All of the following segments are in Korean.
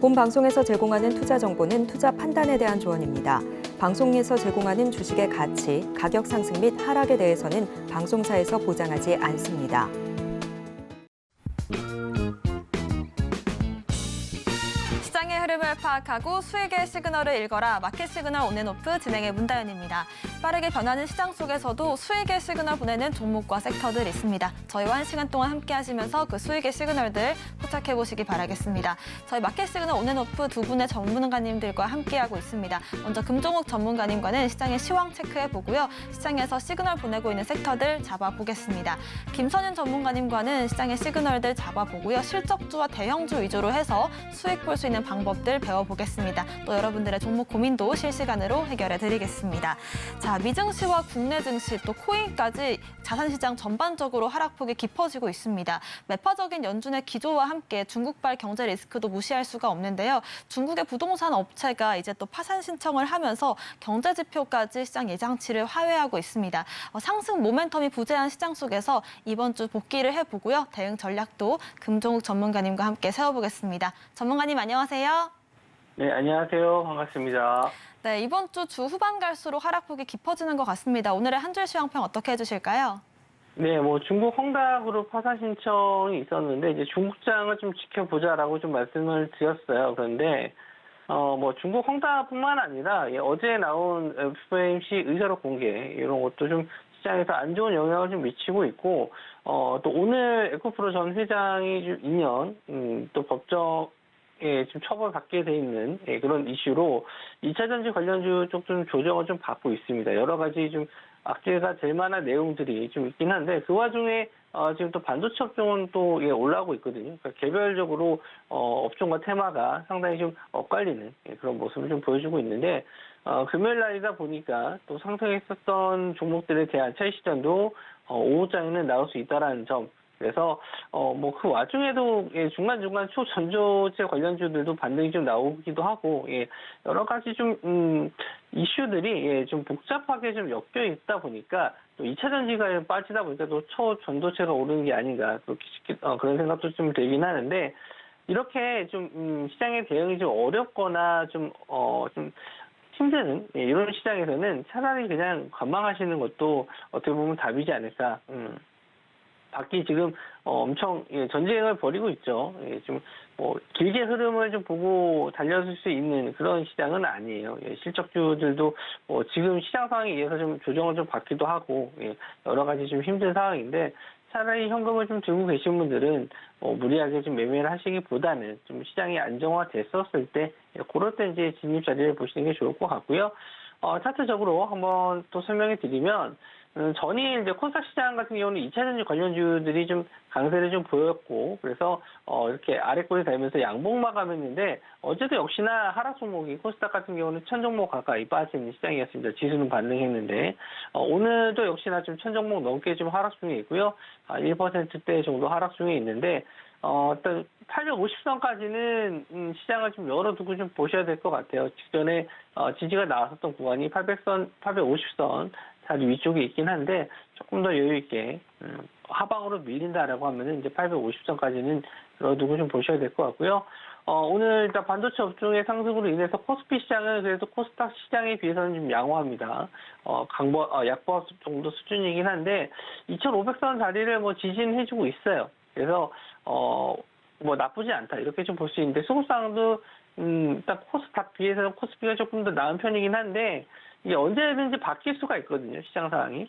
본 방송에서 제공하는 투자 정보는 투자 판단에 대한 조언입니다. 방송에서 제공하는 주식의 가치, 가격 상승 및 하락에 대해서는 방송사에서 보장하지 않습니다. 시장의 흐름을 파악하고 수익의 시그널을 읽어라. 마켓 시그널 온앤오프 진행의 문다연입니다. 빠르게 변하는 시장 속에서도 수익의 시그널 보내는 종목과 섹터들 있습니다. 저희와 1시간 동안 함께 하시면서 그 수익의 시그널들 포착해 보시기 바라겠습니다. 저희 마켓 시그널 온앤오프 두 분의 전문가님들과 함께하고 있습니다. 먼저 금종욱 전문가님과는 시장의 시황 체크해 보고요. 시장에서 시그널 보내고 있는 섹터들 잡아보겠습니다. 김선윤 전문가님과는 시장의 시그널들 잡아보고요. 실적주와 대형주 위주로 해서 수익 볼 수 있는 방법들 배워보겠습니다. 또 여러분들의 종목 고민도 실시간으로 해결해 드리겠습니다. 자, 미증시와 국내 증시 또 코인까지 자산시장 전반적으로 하락폭이 깊어지고 있습니다. 매파적인 연준의 기조와 함께 중국발 경제 리스크도 무시할 수가 없는데요. 중국의 부동산 업체가 이제 또 파산 신청을 하면서 경제 지표까지 시장 예상치를 하회하고 있습니다. 상승 모멘텀이 부재한 시장 속에서 이번 주 복귀를 해보고요. 대응 전략도 금종욱 전문가님과 함께 세워보겠습니다. 전문가님 안녕하세요. 네, 안녕하세요. 반갑습니다. 네, 이번 주 후반 갈수록 하락폭이 깊어지는 것 같습니다. 오늘의 한 줄 시황평 어떻게 해주실까요? 네, 중국 헝다그룹 파산 신청이 있었는데, 이제 중국장을 좀 지켜보자라고 좀 말씀을 드렸어요. 그런데, 중국 헝다뿐만 아니라, 어제 나온 FOMC 의사록 공개, 이런 것도 좀 시장에서 안 좋은 영향을 좀 미치고 있고, 또 오늘 에코프로 전 회장이 좀 2년, 또 법정, 지금 처벌받게 돼 있는 그런 이슈로 2차 전지 관련주 쪽 좀 조정을 좀 받고 있습니다. 여러 가지 좀 악재가 될 만한 내용들이 좀 있긴 한데 그 와중에 지금 또 반도체 업종은 또 올라오고 있거든요. 그러니까 개별적으로 업종과 테마가 상당히 좀 엇갈리는 그런 모습을 좀 보여주고 있는데 금요일 날이다 보니까 또 상승했었던 종목들에 대한 차익 실현도 오후장에는 나올 수 있다라는 점. 그래서 그 와중에도 중간중간 초전조체 관련주들도 반등이 좀 나오기도 하고 여러 가지 좀 이슈들이 좀 복잡하게 좀 엮여 있다 보니까 또 2차 전지가 빠지다 보니까 또 초전도체가 오르는 게 아닌가 그런 생각도 좀 들긴 하는데 이렇게 좀 시장의 대응이 좀 어렵거나 좀 힘드는 이런 시장에서는 차라리 그냥 관망하시는 것도 어떻게 보면 답이지 않을까. 밖이 지금 엄청 전쟁을 벌이고 있죠. 좀 길게 흐름을 좀 보고 달려줄 수 있는 그런 시장은 아니에요. 실적주들도 지금 시장 상황에 의해서 좀 조정을 좀 받기도 하고 여러 가지 좀 힘든 상황인데 차라리 현금을 좀 들고 계신 분들은 무리하게 좀 매매를 하시기보다는 좀 시장이 안정화됐었을 때 그럴 때 이제 진입 자리를 보시는 게 좋을 것 같고요. 차트적으로 한번 또 설명해 드리면 전일 이제 코스닥 시장 같은 경우는 2차 전지 관련주들이 좀 강세를 좀 보였고 그래서 이렇게 아래꼬리 달면서 양봉 마감했는데 어제도 역시나 하락 종목이 코스닥 같은 경우는 1000종목 가까이 빠지는 시장이었습니다. 지수는 반등했는데 오늘도 역시나 좀 1000종목 넘게 좀 하락 중에 있고요. 1%대 정도 하락 중에 있는데 일단 850선까지는 시장을 좀 열어두고 좀 보셔야 될 것 같아요. 직전에 지지가 나왔었던 구간이 850선 자리 위쪽에 있긴 한데 조금 더 여유 있게 하방으로 밀린다라고 하면은 이제 850선까지는 열어두고 좀 보셔야 될 것 같고요. 오늘 일단 반도체 업종의 상승으로 인해서 코스피 시장은 그래도 코스닥 시장에 비해서는 좀 양호합니다. 약보합 정도 수준이긴 한데 2,500선 자리를 지지해주고 있어요. 그래서 나쁘지 않다 이렇게 좀 볼 수 있는데 수급상도 일단 코스닥 비해서는 코스피가 조금 더 나은 편이긴 한데 이게 언제든지 바뀔 수가 있거든요. 시장 상황이.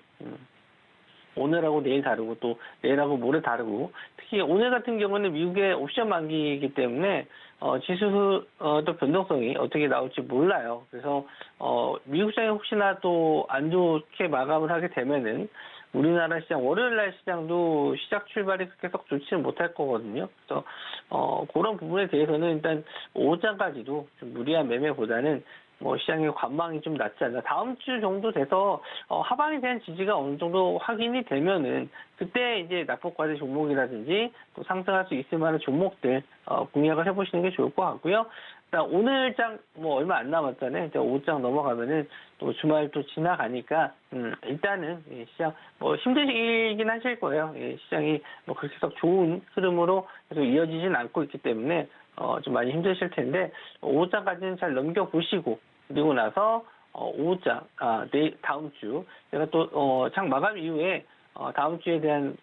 오늘하고 내일 다르고 또 내일하고 모레 다르고 특히 오늘 같은 경우는 미국의 옵션 만기이기 때문에 지수 또 변동성이 어떻게 나올지 몰라요. 그래서 미국 시장이 혹시나 또 안 좋게 마감을 하게 되면은 우리나라 시장 월요일 날 시장도 시작 출발이 그렇게 썩 좋지는 못할 거거든요. 그래서 그런 부분에 대해서는 일단 오후장까지도 좀 무리한 매매보다는 시장의 관망이 좀 낫지 않나. 다음 주 정도 돼서 하방에 대한 지지가 어느 정도 확인이 되면은 그때 이제 낙폭과대 종목이라든지 또 상승할 수 있을 만한 종목들 공략을 해보시는 게 좋을 것 같고요. 일단 오늘장 뭐 얼마 안 남았잖아요. 이제 오후장 넘어가면은 또 주말 또 지나가니까 일단은 시장 뭐 힘드시긴 하실 거예요. 시장이 뭐 그렇게 썩 좋은 흐름으로 계속 이어지진 않고 있기 때문에 좀 많이 힘드실 텐데 오후장까지는 잘 넘겨보시고 그리고 나서 오후장 다음 주 제가 또 장 마감 이후에 다음 주에 대한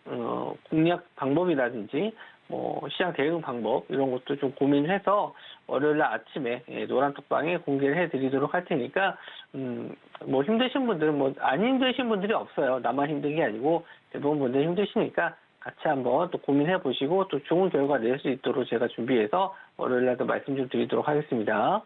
공략 방법이라든지 뭐 시장 대응 방법 이런 것도 좀 고민해서 월요일 날 아침에 노란톡방에 공개를 해드리도록 할 테니까 뭐 힘드신 분들은 뭐 안 힘드신 분들이 없어요. 나만 힘든 게 아니고 대부분 분들 힘드시니까 같이 한번 또 고민해 보시고 또 좋은 결과 낼 수 있도록 제가 준비해서 월요일 날도 말씀 좀 드리도록 하겠습니다.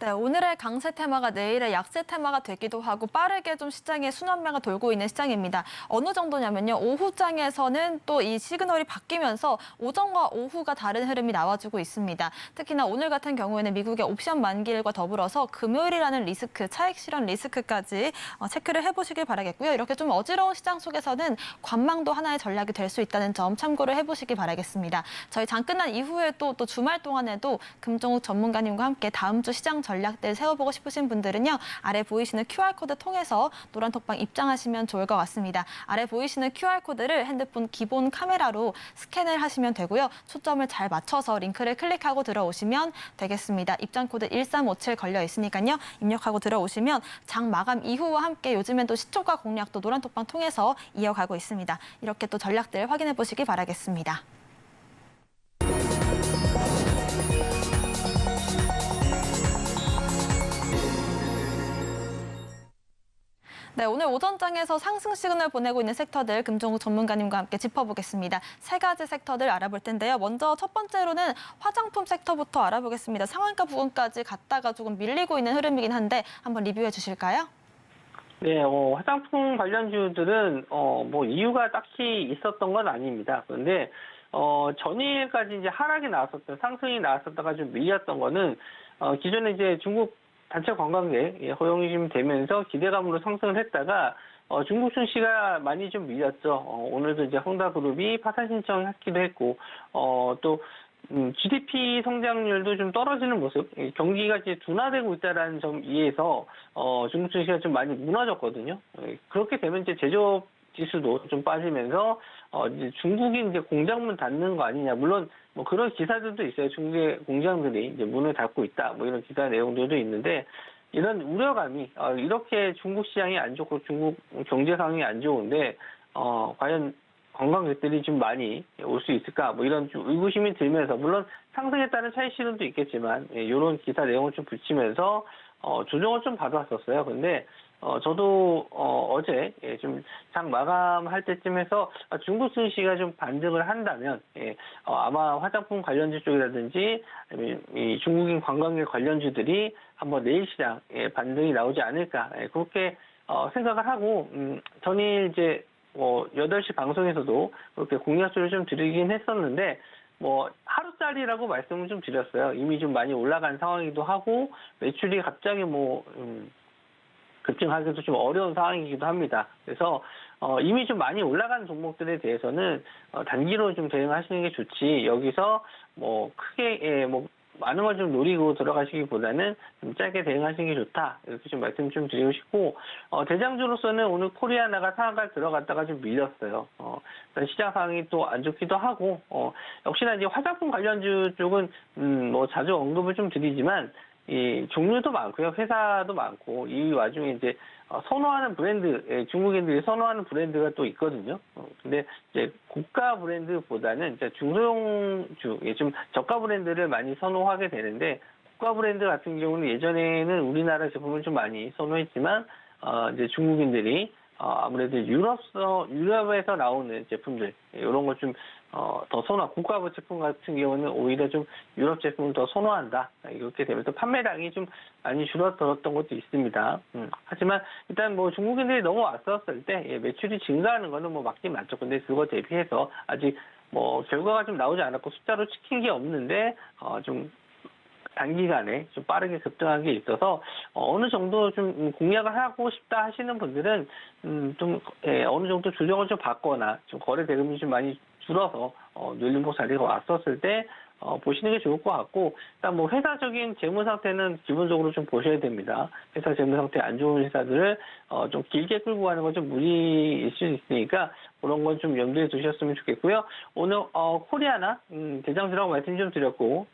네, 오늘의 강세 테마가 내일의 약세 테마가 되기도 하고 빠르게 좀 시장의 순환매가 돌고 있는 시장입니다. 어느 정도냐면요. 오후장에서는 또 이 시그널이 바뀌면서 오전과 오후가 다른 흐름이 나와주고 있습니다. 특히나 오늘 같은 경우에는 미국의 옵션 만기일과 더불어서 금요일이라는 리스크, 차익 실현 리스크까지 체크를 해보시길 바라겠고요. 이렇게 좀 어지러운 시장 속에서는 관망도 하나의 전략이 될 수 있다는 점 참고를 해보시기 바라겠습니다. 저희 장 끝난 이후에 또 주말 동안에도 금종욱 전문가님과 함께 다음 주 시장 전략들 세워보고 싶으신 분들은요. 아래 보이시는 QR코드 통해서 노란톡방 입장하시면 좋을 것 같습니다. 아래 보이시는 QR코드를 핸드폰 기본 카메라로 스캔을 하시면 되고요. 초점을 잘 맞춰서 링크를 클릭하고 들어오시면 되겠습니다. 입장 코드 1357 걸려 있으니까요. 입력하고 들어오시면 장 마감 이후와 함께 요즘엔 또 시초가 공략도 노란톡방 통해서 이어가고 있습니다. 이렇게 또 전략들 확인해 보시기 바라겠습니다. 네, 오늘 오전장에서 상승 시그널 보내고 있는 섹터들 금종욱 전문가님과 함께 짚어보겠습니다. 세 가지 섹터들 알아볼 텐데요. 먼저 첫 번째로는 화장품 섹터부터 알아보겠습니다. 상한가 부근까지 갔다가 조금 밀리고 있는 흐름이긴 한데 한번 리뷰해 주실까요? 네, 화장품 관련주들은 뭐 이유가 딱히 있었던 건 아닙니다. 그런데 전일까지 이제 하락이 나왔었던 상승이 나왔었다가 좀 밀렸던 거는 기존에 이제 중국 단체 관광객 허용이 좀 되면서 기대감으로 상승을 했다가 중국 증시가 많이 좀 밀렸죠. 오늘도 이제 헝다그룹이 파산 신청했기도 했고 또 GDP 성장률도 좀 떨어지는 모습, 경기가 이제 둔화되고 있다라는 점 이해해서 중국 증시가 좀 많이 무너졌거든요. 그렇게 되면 이제 제조업 지수도 좀 빠지면서 이제 중국이 이제 공장문 닫는 거 아니냐. 물론 뭐 그런 기사들도 있어요. 중국의 공장들이 이제 문을 닫고 있다. 뭐 이런 기사 내용들도 있는데 이런 우려감이 이렇게 중국 시장이 안 좋고 중국 경제 상황이 안 좋은데 과연 관광객들이 좀 많이 올 수 있을까? 뭐 이런 좀 의구심이 들면서 물론 상승에 따른 차익 실현도 있겠지만 이런 기사 내용을 좀 붙이면서 조정을 좀 받았었어요. 근데 저도 어제 좀 장 마감할 때쯤 해서 중국 증시가 좀 반등을 한다면 아마 화장품 관련주 쪽이라든지 아니면 이 중국인 관광객 관련주들이 한번 내일 시장 반등이 나오지 않을까 그렇게 생각을 하고 전일 이제 8시 방송에서도 그렇게 공약수를 좀 드리긴 했었는데 뭐 하루짜리라고 말씀을 좀 드렸어요. 이미 좀 많이 올라간 상황이기도 하고 매출이 갑자기 급증하기도 좀 어려운 상황이기도 합니다. 그래서 이미 좀 많이 올라간 종목들에 대해서는 단기로 좀 대응하시는 게 좋지 여기서 뭐 크게 많은 걸 좀 노리고 들어가시기보다는 좀 짧게 대응하시는 게 좋다. 이렇게 좀 말씀 좀 드리고 싶고, 대장주로서는 오늘 코리아나가 상한가 들어갔다가 좀 밀렸어요. 시장 상황이 또 안 좋기도 하고, 역시나 이제 화장품 관련주 쪽은, 뭐 자주 언급을 좀 드리지만, 이 종류도 많고요. 회사도 많고, 이 와중에 이제 선호하는 브랜드, 중국인들이 선호하는 브랜드가 또 있거든요. 근데 이제 고가 브랜드보다는 이제 중소형주, 좀 저가 브랜드를 많이 선호하게 되는데, 고가 브랜드 같은 경우는 예전에는 우리나라 제품을 좀 많이 선호했지만, 이제 중국인들이 아무래도 유럽에서 나오는 제품들, 이런 걸 좀, 더 고가 제품 같은 경우는 오히려 좀 유럽 제품을 더 선호한다. 이렇게 되면서 판매량이 좀 많이 줄어들었던 것도 있습니다. 하지만 일단 뭐 중국인들이 넘어왔었을 때 매출이 증가하는 거는 뭐 맞긴 맞죠. 근데 그거 대비해서 아직 뭐 결과가 좀 나오지 않았고 숫자로 찍힌 게 없는데, 좀 단기간에 좀 빠르게 급등한 게 있어서 어느 정도 좀 공략을 하고 싶다 하시는 분들은 좀 어느 정도 조정을 좀 받거나 좀 거래 대금이 좀 많이 줄어서 눌림목 자리가 왔었을 때 보시는 게 좋을 것 같고, 일단 뭐 회사적인 재무 상태는 기본적으로 좀 보셔야 됩니다. 회사 재무 상태 안 좋은 회사들을 좀 길게 끌고 가는 건 좀 무리일 수 있으니까 그런 건 좀 염두에 두셨으면 좋겠고요. 오늘 코리아나 대장주라고 말씀 좀 드렸고,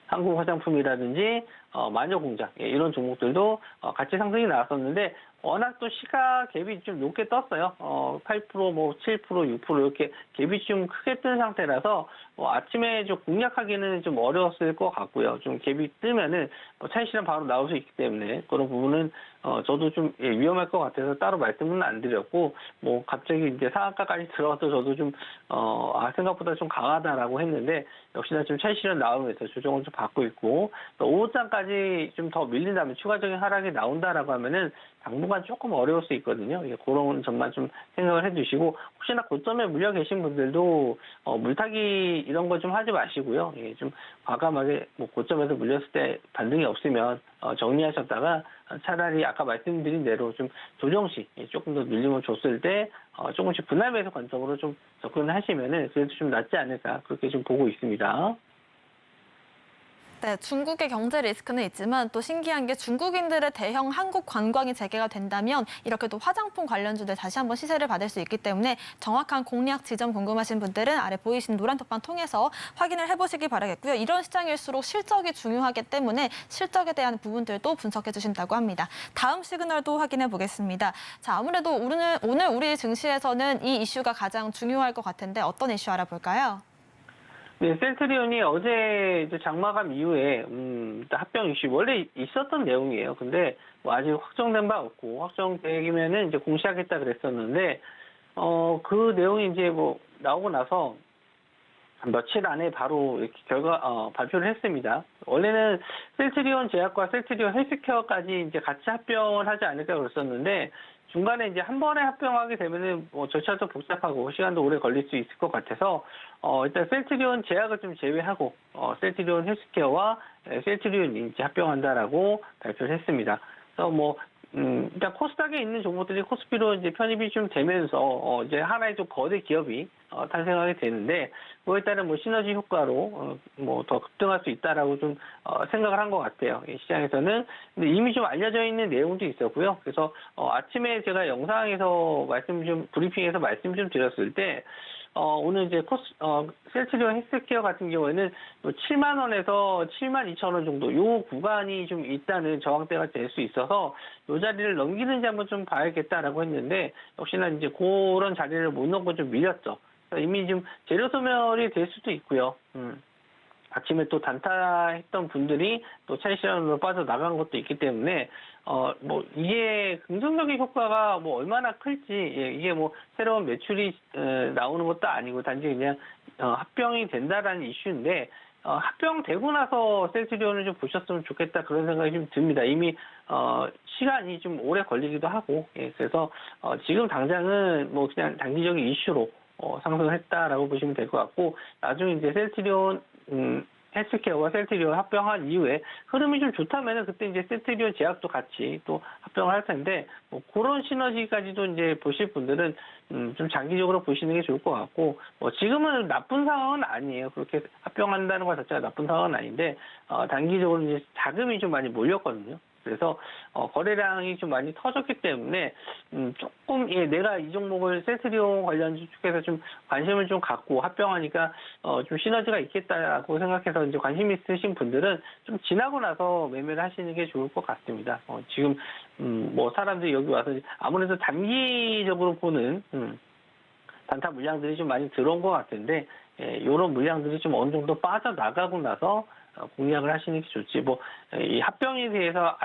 한국 화장품이라든지 마녀공장 이런 종목들도 같이 상승이 나왔었는데 워낙 또 시가 갭이 좀 높게 떴어요. 8% 뭐 7% 6% 이렇게 갭이 좀 크게 뜬 상태라서 아침에 좀 공략하기는 좀 어려웠을 것 같고요. 좀 갭이 뜨면은 차익 실현 바로 나올 수 있기 때문에 그런 부분은 저도 좀 위험할 것 같아서 따로 말씀은 안 드렸고, 뭐 갑자기 이제 상한가까지 들어가서 저도 좀 생각보다 좀 강하다라고 했는데 역시나 좀 차익 실현 나오면서 조정을 좀 받고 있고, 또 오후장까지 좀 더 밀린다면 추가적인 하락이 나온다라고 하면은 당분간 조금 어려울 수 있거든요. 그런 점만 좀 생각을 해주시고, 혹시나 고점에 물려 계신 분들도 물타기 이런 거 좀 하지 마시고요. 좀 과감하게 뭐 고점에서 물렸을 때 반등이 없으면 정리하셨다가 차라리 아까 말씀드린 대로 좀 조정 시 조금 더 눌림을 줬을 때 조금씩 분할 매수 관점으로 좀 접근하시면은 그래도 좀 낫지 않을까 그렇게 좀 보고 있습니다. 네, 중국의 경제 리스크는 있지만 또 신기한 게 중국인들의 대형 한국 관광이 재개가 된다면 이렇게 또 화장품 관련주들 다시 한번 시세를 받을 수 있기 때문에 정확한 공략 지점 궁금하신 분들은 아래 보이신 노란 톡방 통해서 확인을 해보시기 바라겠고요. 이런 시장일수록 실적이 중요하기 때문에 실적에 대한 부분들도 분석해 주신다고 합니다. 다음 시그널도 확인해 보겠습니다. 자, 아무래도 오늘 우리 증시에서는 이 이슈가 가장 중요할 것 같은데 어떤 이슈 알아볼까요? 네, 셀트리온이 어제 이제 장마감 이후에 합병 이슈 원래 있었던 내용이에요. 근데 뭐 아직 확정된 바 없고 확정되면은 이제 공시하겠다 그랬었는데 그 내용이 이제 뭐 나오고 나서 며칠 안에 바로 이렇게 발표를 했습니다. 원래는 셀트리온 제약과 셀트리온 헬스케어까지 이제 같이 합병을 하지 않을까 그랬었는데 중간에 이제 한 번에 합병하게 되면은 뭐 절차도 복잡하고 시간도 오래 걸릴 수 있을 것 같아서 일단 셀트리온 제약을 좀 제외하고 셀트리온 헬스케어와 셀트리온이 이제 합병한다라고 발표를 했습니다. 그래서 뭐 일단 코스닥에 있는 종목들이 코스피로 이제 편입이 좀 되면서 이제 하나의 좀 거대 기업이 탄생하게 되는데 그거에 따른 뭐 시너지 효과로 뭐 더 급등할 수 있다라고 좀 생각을 한 것 같아요. 이 시장에서는. 근데 이미 좀 알려져 있는 내용도 있었고요. 그래서 아침에 제가 영상에서 브리핑에서 말씀 좀 드렸을 때 오늘 이제 셀트리온 헬스케어 같은 경우에는 7만 원에서 7만 2천 원 정도 요 구간이 좀 있다는 저항대가 될 수 있어서 요 자리를 넘기는지 한번 좀 봐야겠다라고 했는데 역시나 이제 그런 자리를 못 넘고 좀 밀렸죠. 이미 좀 재료 소멸이 될 수도 있고요. 아침에 또 단타했던 분들이 또 차익 실현으로 빠져나간 것도 있기 때문에 뭐 이게 긍정적인 효과가 뭐 얼마나 클지 이게 뭐 새로운 매출이 나오는 것도 아니고 단지 그냥 합병이 된다라는 이슈인데 합병되고 나서 셀트리온을 좀 보셨으면 좋겠다 그런 생각이 좀 듭니다. 이미 시간이 좀 오래 걸리기도 하고 그래서 지금 당장은 뭐 그냥 단기적인 이슈로 상승을 했다라고 보시면 될 것 같고 나중에 이제 셀트리온 헬스케어와 셀트리온 합병한 이후에 흐름이 좀 좋다면은 그때 이제 셀트리온 제약도 같이 또 합병을 할 텐데 뭐 그런 시너지까지도 이제 보실 분들은 좀 장기적으로 보시는 게 좋을 것 같고 뭐 지금은 나쁜 상황은 아니에요. 그렇게 합병한다는 것 자체가 나쁜 상황은 아닌데 단기적으로 이제 자금이 좀 많이 몰렸거든요. 그래서 거래량이 좀 많이 터졌기 때문에 조금 내가 이 종목을 셀트리온 관련 쪽에서 좀 관심을 좀 갖고 합병하니까 좀 시너지가 있겠다라고 생각해서 이제 관심 있으신 분들은 좀 지나고 나서 매매를 하시는 게 좋을 것 같습니다. 지금 뭐 사람들이 여기 와서 아무래도 단기적으로 보는 단타 물량들이 좀 많이 들어온 것 같은데 이런 물량들이 좀 어느 정도 빠져나가고 나서 공략을 하시는 게 좋지. 뭐 이 합병에 대해서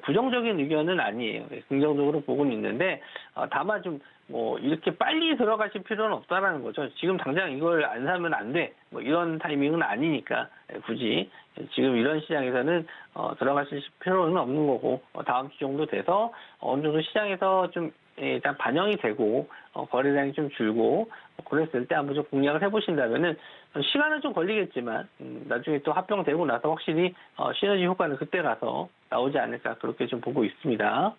부정적인 의견은 아니에요. 긍정적으로 보고는 있는데 다만 좀 뭐 이렇게 빨리 들어가실 필요는 없다라는 거죠. 지금 당장 이걸 안 사면 안 돼. 뭐 이런 타이밍은 아니니까 굳이 지금 이런 시장에서는 들어가실 필요는 없는 거고 다음 주 정도 돼서 어느 정도 시장에서 좀 일단 반영이 되고 거래량이 좀 줄고 그랬을 때 한번 좀 공략을 해보신다면은 시간은 좀 걸리겠지만 나중에 또 합병되고 나서 확실히 시너지 효과는 그때 가서 나오지 않을까 그렇게 좀 보고 있습니다.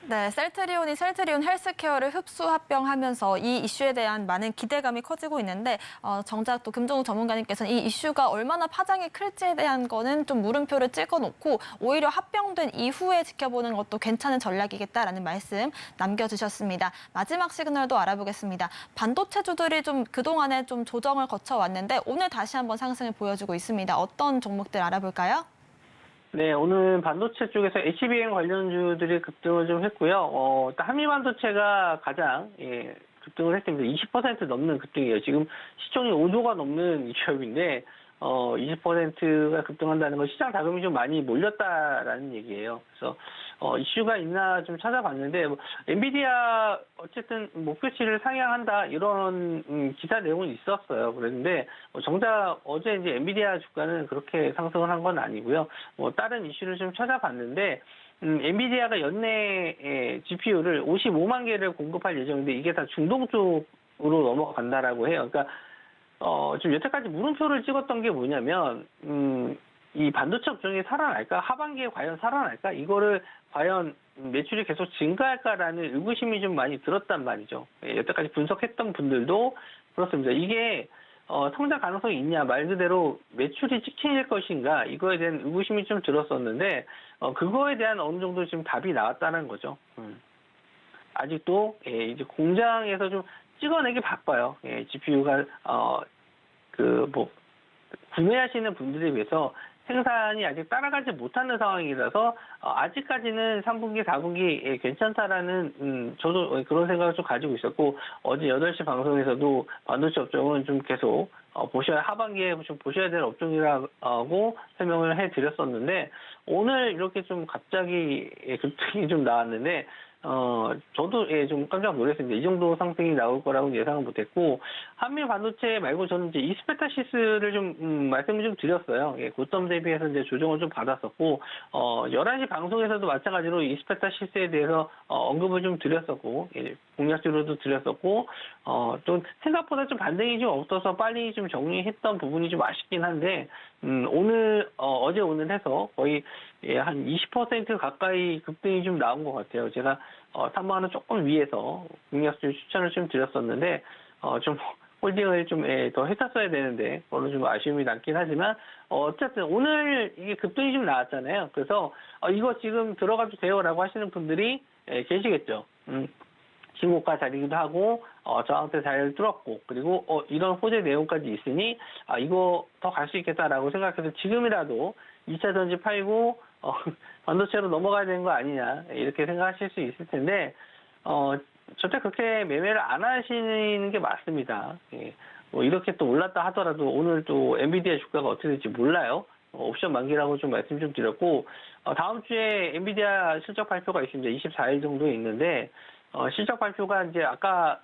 네, 셀트리온이 셀트리온 헬스케어를 흡수 합병하면서 이 이슈에 대한 많은 기대감이 커지고 있는데 정작 또 금종욱 전문가님께서는 이 이슈가 얼마나 파장이 클지에 대한 거는 좀 물음표를 찍어놓고 오히려 합병된 이후에 지켜보는 것도 괜찮은 전략이겠다라는 말씀 남겨주셨습니다. 마지막 시그널도 알아보겠습니다. 반도체주들이 좀 그동안에 좀 조정을 거쳐왔는데 오늘 다시 한번 상승을 보여주고 있습니다. 어떤 종목들 알아볼까요? 네, 오늘 반도체 쪽에서 HBM 관련주들이 급등을 좀 했고요. 일단 한미반도체가 가장 급등을 했습니다. 20% 넘는 급등이에요. 지금 시총이 5조가 넘는 기업인데 20%가 급등한다는 건 시장 자금이 좀 많이 몰렸다라는 얘기예요. 그래서 이슈가 있나 좀 찾아봤는데 엔비디아 어쨌든 목표치를 상향한다 이런 기사 내용은 있었어요. 그런데 정작 어제 이제 엔비디아 주가는 그렇게 상승을 한 건 아니고요. 다른 이슈를 좀 찾아봤는데 엔비디아가 연내 GPU를 55만 개를 공급할 예정인데 이게 다 중동 쪽으로 넘어간다라고 해요. 그러니까 지금 여태까지 물음표를 찍었던 게 뭐냐면, 이 반도체 업종이 살아날까? 하반기에 과연 살아날까? 이거를 과연 매출이 계속 증가할까라는 의구심이 좀 많이 들었단 말이죠. 여태까지 분석했던 분들도 그렇습니다. 이게, 성장 가능성이 있냐? 말 그대로 매출이 찍힐 것인가? 이거에 대한 의구심이 좀 들었었는데, 그거에 대한 어느 정도 지금 답이 나왔다는 거죠. 아직도, 이제 공장에서 좀 찍어내기 바빠요. GPU가 구매하시는 분들에 비해서 생산이 아직 따라가지 못하는 상황이라서 아직까지는 3분기, 4분기 괜찮다라는 저도 그런 생각을 좀 가지고 있었고 어제 8시 방송에서도 반도체 업종은 좀 계속 하반기에 좀 보셔야 될 업종이라고 설명을 해드렸었는데 오늘 이렇게 좀 갑자기 급등이 좀 나왔는데 저도 좀 깜짝 놀랐습니다. 이 정도 상승이 나올 거라고 예상을 못했고, 한미 반도체 말고 저는 이제 이스페타시스를 좀, 말씀을 좀 드렸어요. 고점 대비해서 이제 조정을 좀 받았었고, 11시 방송에서도 마찬가지로 이스페타시스에 대해서 언급을 좀 드렸었고, 공략주로도 드렸었고, 또 생각보다 좀 반등이 좀 없어서 빨리 좀 정리했던 부분이 좀 아쉽긴 한데, 어제 오늘 해서 거의 한 20% 가까이 급등이 좀 나온 것 같아요. 제가 3만 원 조금 위에서 공략주 추천을 좀 드렸었는데 좀 홀딩을 좀 더 했었어야 되는데 그거는 좀 아쉬움이 남긴 하지만 어쨌든 오늘 이게 급등이 좀 나왔잖아요. 그래서 이거 지금 들어가도 돼요라고 하시는 분들이 계시겠죠. 신고가 자리기도 하고 저항대 잘 뚫었고 그리고 이런 호재 내용까지 있으니 이거 더 갈 수 있겠다라고 생각해서 지금이라도 2차 전지 팔고 반도체로 넘어가야 되는 거 아니냐 이렇게 생각하실 수 있을 텐데 절대 그렇게 매매를 안 하시는 게 맞습니다. 이렇게 또 올랐다 하더라도 오늘 또 엔비디아 주가가 어떻게 될지 몰라요. 옵션 만기라고 좀 말씀 좀 드렸고 다음 주에 엔비디아 실적 발표가 있습니다. 24일 정도에 있는데 실적 발표가 이제 아까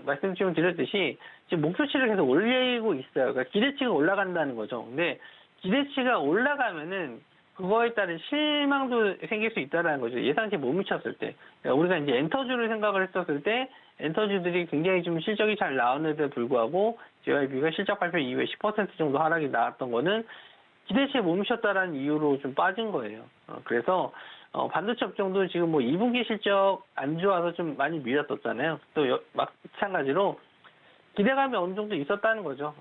말씀 좀 드렸듯이 지금 목표치를 계속 올리고 있어요. 그러니까 기대치가 올라간다는 거죠. 근데 기대치가 올라가면은 그거에 따른 실망도 생길 수 있다는 거죠. 예상치 못 미쳤을 때. 그러니까 우리가 이제 엔터주를 생각을 했었을 때 엔터주들이 굉장히 좀 실적이 잘 나오는데도 불구하고 JYP가 실적 발표 이후에 10% 정도 하락이 나왔던 거는 기대치에 못 미쳤다라는 이유로 좀 빠진 거예요. 그래서 반도체 업종도 지금 2분기 실적 안 좋아서 좀 많이 밀렸었잖아요. 또 마찬가지로 기대감이 어느 정도 있었다는 거죠.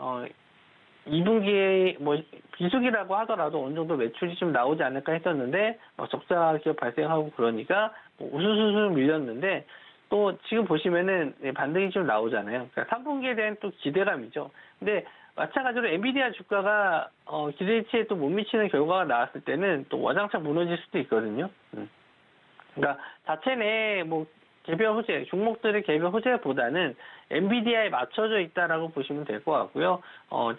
2분기에 비수기라고 하더라도 어느 정도 매출이 좀 나오지 않을까 했었는데 적자 기업 발생하고 그러니까 우수수수 밀렸는데 또 지금 보시면은 반등이 좀 나오잖아요. 그러니까 3분기에 대한 또 기대감이죠. 근데 마찬가지로 엔비디아 주가가 기대치에 또 못 미치는 결과가 나왔을 때는 또 와장창 무너질 수도 있거든요. 그러니까 자체 내 개별 호재, 종목들의 개별 호재보다는 엔비디아에 맞춰져 있다라고 보시면 될 것 같고요.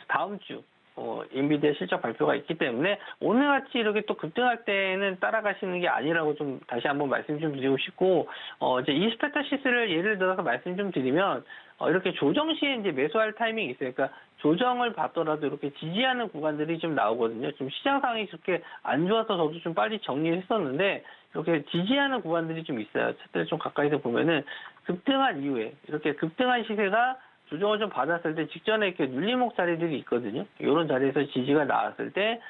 다음 주 엔비디아 실적 발표가 있기 때문에 오늘같이 이렇게 또 급등할 때는 따라가시는 게 아니라고 좀 다시 한번 말씀 좀 드리고 싶고 이제 이스페타시스를 예를 들어서 말씀 좀 드리면 이렇게 조정 시에 이제 매수할 타이밍이 있어요. 그러니까 조정을 받더라도 이렇게 지지하는 구간들이 좀 나오거든요. 좀 시장 상황이 그렇게 안 좋아서 저도 좀 빨리 정리를 했었는데 이렇게 지지하는 구간들이 좀 있어요. 차트를 좀 가까이서 보면은 급등한 이후에 이렇게 급등한 시세가 조정을 좀 받았을 때 직전에 이렇게 눌림목 자리들이 있거든요. 이런 자리에서 지지가 나왔을 때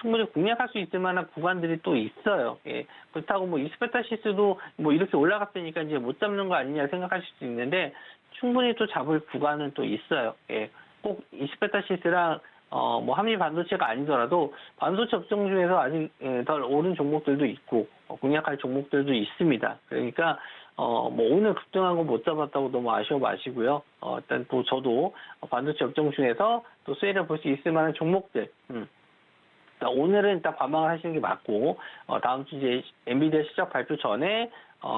충분히 공략할 수 있을 만한 구간들이 또 있어요. 예. 그렇다고 뭐 이스페타시스도 뭐 이렇게 올라갔으니까 이제 못 잡는 거 아니냐 생각하실 수 있는데 충분히 또 잡을 구간은 또 있어요. 예. 꼭 이스페타시스랑 뭐 한미 반도체가 아니더라도 반도체 업종 중에서 아직 덜 오른 종목들도 있고 공략할 종목들도 있습니다. 그러니까 뭐 오늘 급등한 거 못 잡았다고 너무 아쉬워 마시고요. 일단 또 저도 반도체 업종 중에서 또 수혜를 볼 수 있을 만한 종목들. 오늘은 일단 관망을 하시는 게 맞고 다음 주 이제 엔비디아 실적 발표 전에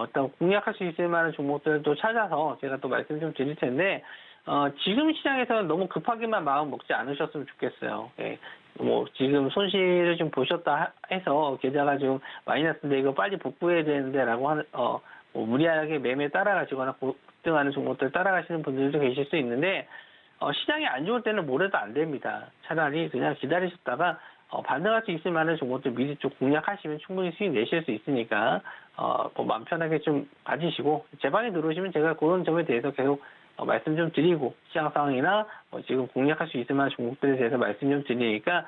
일단 공략할 수 있을 만한 종목들을 또 찾아서 제가 또 말씀 좀 드릴 텐데. 지금 시장에서는 너무 급하게만 마음 먹지 않으셨으면 좋겠어요. 예. 뭐, 지금 손실을 좀 보셨다 해서, 계좌가 좀 마이너스인데 이거 빨리 복구해야 되는데, 라고 하는, 뭐 무리하게 매매 따라가시거나 급등하는 종목들 따라가시는 분들도 계실 수 있는데, 시장이 안 좋을 때는 뭐래도 안 됩니다. 차라리 그냥 기다리셨다가, 반등할 수 있을 만한 종목들 미리 좀 공략하시면 충분히 수익 내실 수 있으니까, 뭐 마음 편하게 좀 가지시고, 제 방에 들어오시면 제가 그런 점에 대해서 계속 말씀 좀 드리고 시장 상황이나 지금 공략할 수 있을 만한 종목들에 대해서 말씀 좀 드리니까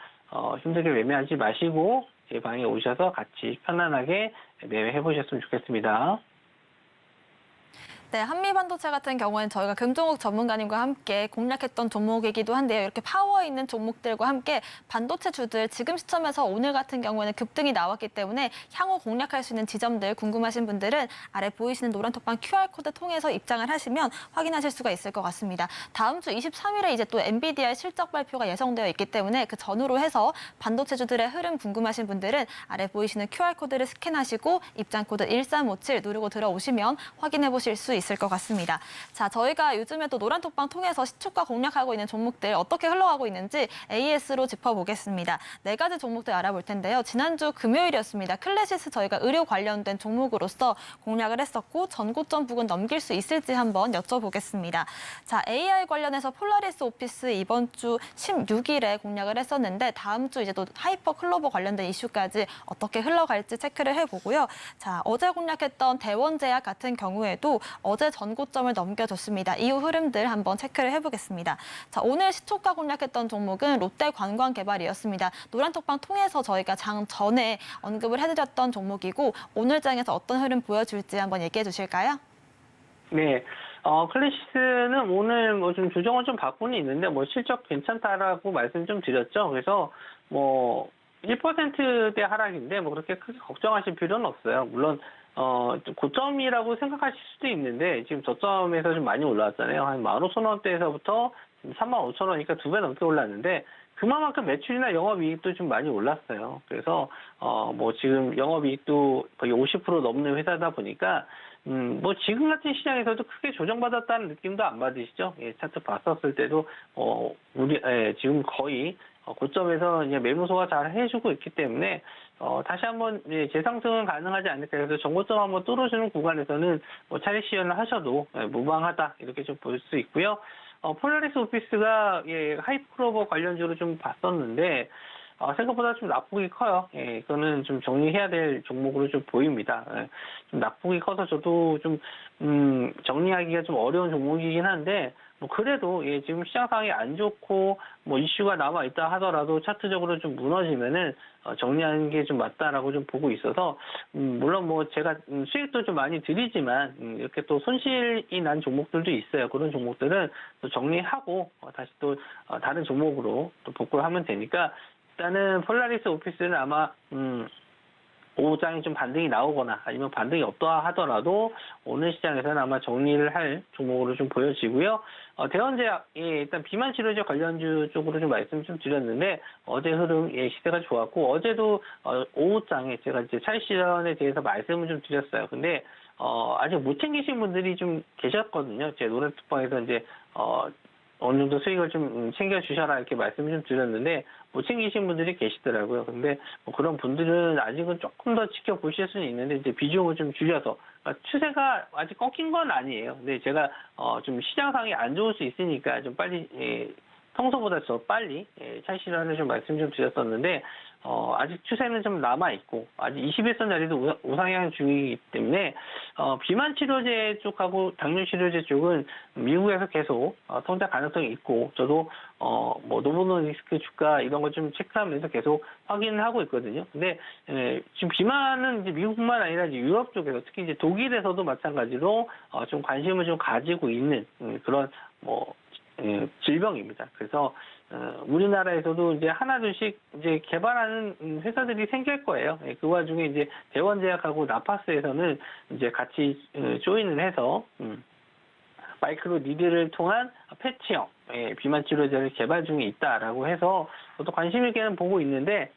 힘들게 매매하지 마시고 제 방에 오셔서 같이 편안하게 매매해 보셨으면 좋겠습니다. 네, 한미반도체 같은 경우에는 저희가 금종욱 전문가님과 함께 공략했던 종목이기도 한데요. 이렇게 파워 있는 종목들과 함께 반도체 주들 지금 시점에서 오늘 같은 경우에는 급등이 나왔기 때문에 향후 공략할 수 있는 지점들 궁금하신 분들은 아래 보이시는 노란 톡방 QR코드 통해서 입장을 하시면 확인하실 수가 있을 것 같습니다. 다음 주 23일에 이제 또 엔비디아의 실적 발표가 예정되어 있기 때문에 그 전후로 해서 반도체 주들의 흐름 궁금하신 분들은 아래 보이시는 QR코드를 스캔하시고 입장코드 1357 누르고 들어오시면 확인해 보실 수 있을 것 같습니다. 자, 저희가 요즘에 또 노란톡방 통해서 시초가 공략하고 있는 종목들 어떻게 흘러가고 있는지 AS로 짚어보겠습니다. 4가지 종목들 알아볼 텐데요. 지난주 금요일이었습니다. 클래시스 저희가 의료 관련된 종목으로서 공략을 했었고 전고점 부근 넘길 수 있을지 한번 여쭤보겠습니다. 자, AI 관련해서 폴라리스 오피스 이번 주 16일에 공략을 했었는데 다음 주 이제 또 하이퍼 클로버 관련된 이슈까지 어떻게 흘러갈지 체크를 해보고요. 자, 어제 공략했던 대원제약 같은 경우에도 어제 전고점을 넘겨줬습니다. 이후 흐름들 한번 체크를 해보겠습니다. 자, 오늘 시초가 공략했던 종목은 롯데관광개발이었습니다. 노란톡방 통해서 저희가 장 전에 언급을 해드렸던 종목이고 오늘 장에서 어떤 흐름 보여줄지 한번 얘기해 주실까요? 네. 클래시스는 오늘 뭐 좀 조정은 좀 받고는 있는데 뭐 실적 괜찮다라고 말씀 좀 드렸죠. 그래서 뭐 1%대 하락인데 뭐 그렇게 크게 걱정하실 필요는 없어요. 물론 고점이라고 생각하실 수도 있는데 지금 저점에서 좀 많이 올라왔잖아요. 한 15,000원대에서부터 35,000원이니까 2배 넘게 올랐는데 그만큼 매출이나 영업이익도 좀 많이 올랐어요. 그래서 뭐 지금 영업이익도 거의 50% 넘는 회사다 보니까 뭐 지금 같은 시장에서도 크게 조정받았다는 느낌도 안 받으시죠? 예, 차트 봤었을 때도 지금 거의 고점에서 이제 매무소가 잘 해주고 있기 때문에 다시 한번 재상승은 가능하지 않을까 해서 정고점 한번 뚫어주는 구간에서는 뭐 차례 시연을 하셔도 무방하다 이렇게 좀 볼 수 있고요. 폴라리스 오피스가 하이프로버 관련주로 좀 봤었는데 생각보다 좀 낙폭이 커요. 예, 이거는 좀 정리해야 될 종목으로 좀 보입니다. 예, 좀 낙폭이 커서 저도 좀 정리하기가 좀 어려운 종목이긴 한데 뭐 그래도 지금 시장 상황이 안 좋고 뭐 이슈가 남아 있다 하더라도 차트적으로 좀 무너지면은 정리하는 게 좀 맞다라고 좀 보고 있어서 물론 뭐 제가 수익도 좀 많이 드리지만 이렇게 또 손실이 난 종목들도 있어요. 그런 종목들은 또 정리하고 다시 또 다른 종목으로 또 복구를 하면 되니까 일단은 폴라리스 오피스는 아마 오후장에 좀 반등이 나오거나 아니면 반등이 없다 하더라도 오늘 시장에서는 아마 정리를 할 종목으로 좀 보여지고요. 대원제약, 일단 비만 치료제 관련주 쪽으로 좀 말씀 좀 드렸는데 어제 흐름 시세가 좋았고 어제도 오후장에 제가 이제 차익 실현에 대해서 말씀을 좀 드렸어요. 근데 아직 못 챙기신 분들이 좀 계셨거든요. 제 노래톡방에서 이제 어느 정도 수익을 좀 챙겨주셔라 이렇게 말씀을 좀 드렸는데 못 챙기신 분들이 계시더라고요. 근데 뭐 그런 분들은 아직은 조금 더 지켜보실 수는 있는데 이제 비중을 좀 줄여서 그러니까 추세가 아직 꺾인 건 아니에요. 근데 제가 좀 시장 상황이 안 좋을 수 있으니까 좀 빨리 평소보다 더 빨리 차익 실현을 좀 말씀 좀 드렸었는데 아직 추세는 좀 남아 있고 아직 21선 자리도 우상향 중이기 때문에 비만 치료제 쪽하고 당뇨 치료제 쪽은 미국에서 계속 성장 가능성이 있고 저도 뭐 노보노디스크 주가 이런 거 좀 체크하면서 계속 확인을 하고 있거든요. 근데 지금 비만은 이제 미국뿐만 아니라 이제 유럽 쪽에서 특히 이제 독일에서도 마찬가지로 좀 관심을 좀 가지고 있는 그런 질병입니다. 그래서 우리나라에서도 이제 하나둘씩 이제 개발하는 회사들이 생길 거예요. 그 와중에 이제 대원제약하고 나파스에서는 이제 같이 조인을 해서 마이크로 니들을 통한 패치형 비만 치료제를 개발 중에 있다라고 해서 저도 관심 있게는 보고 있는데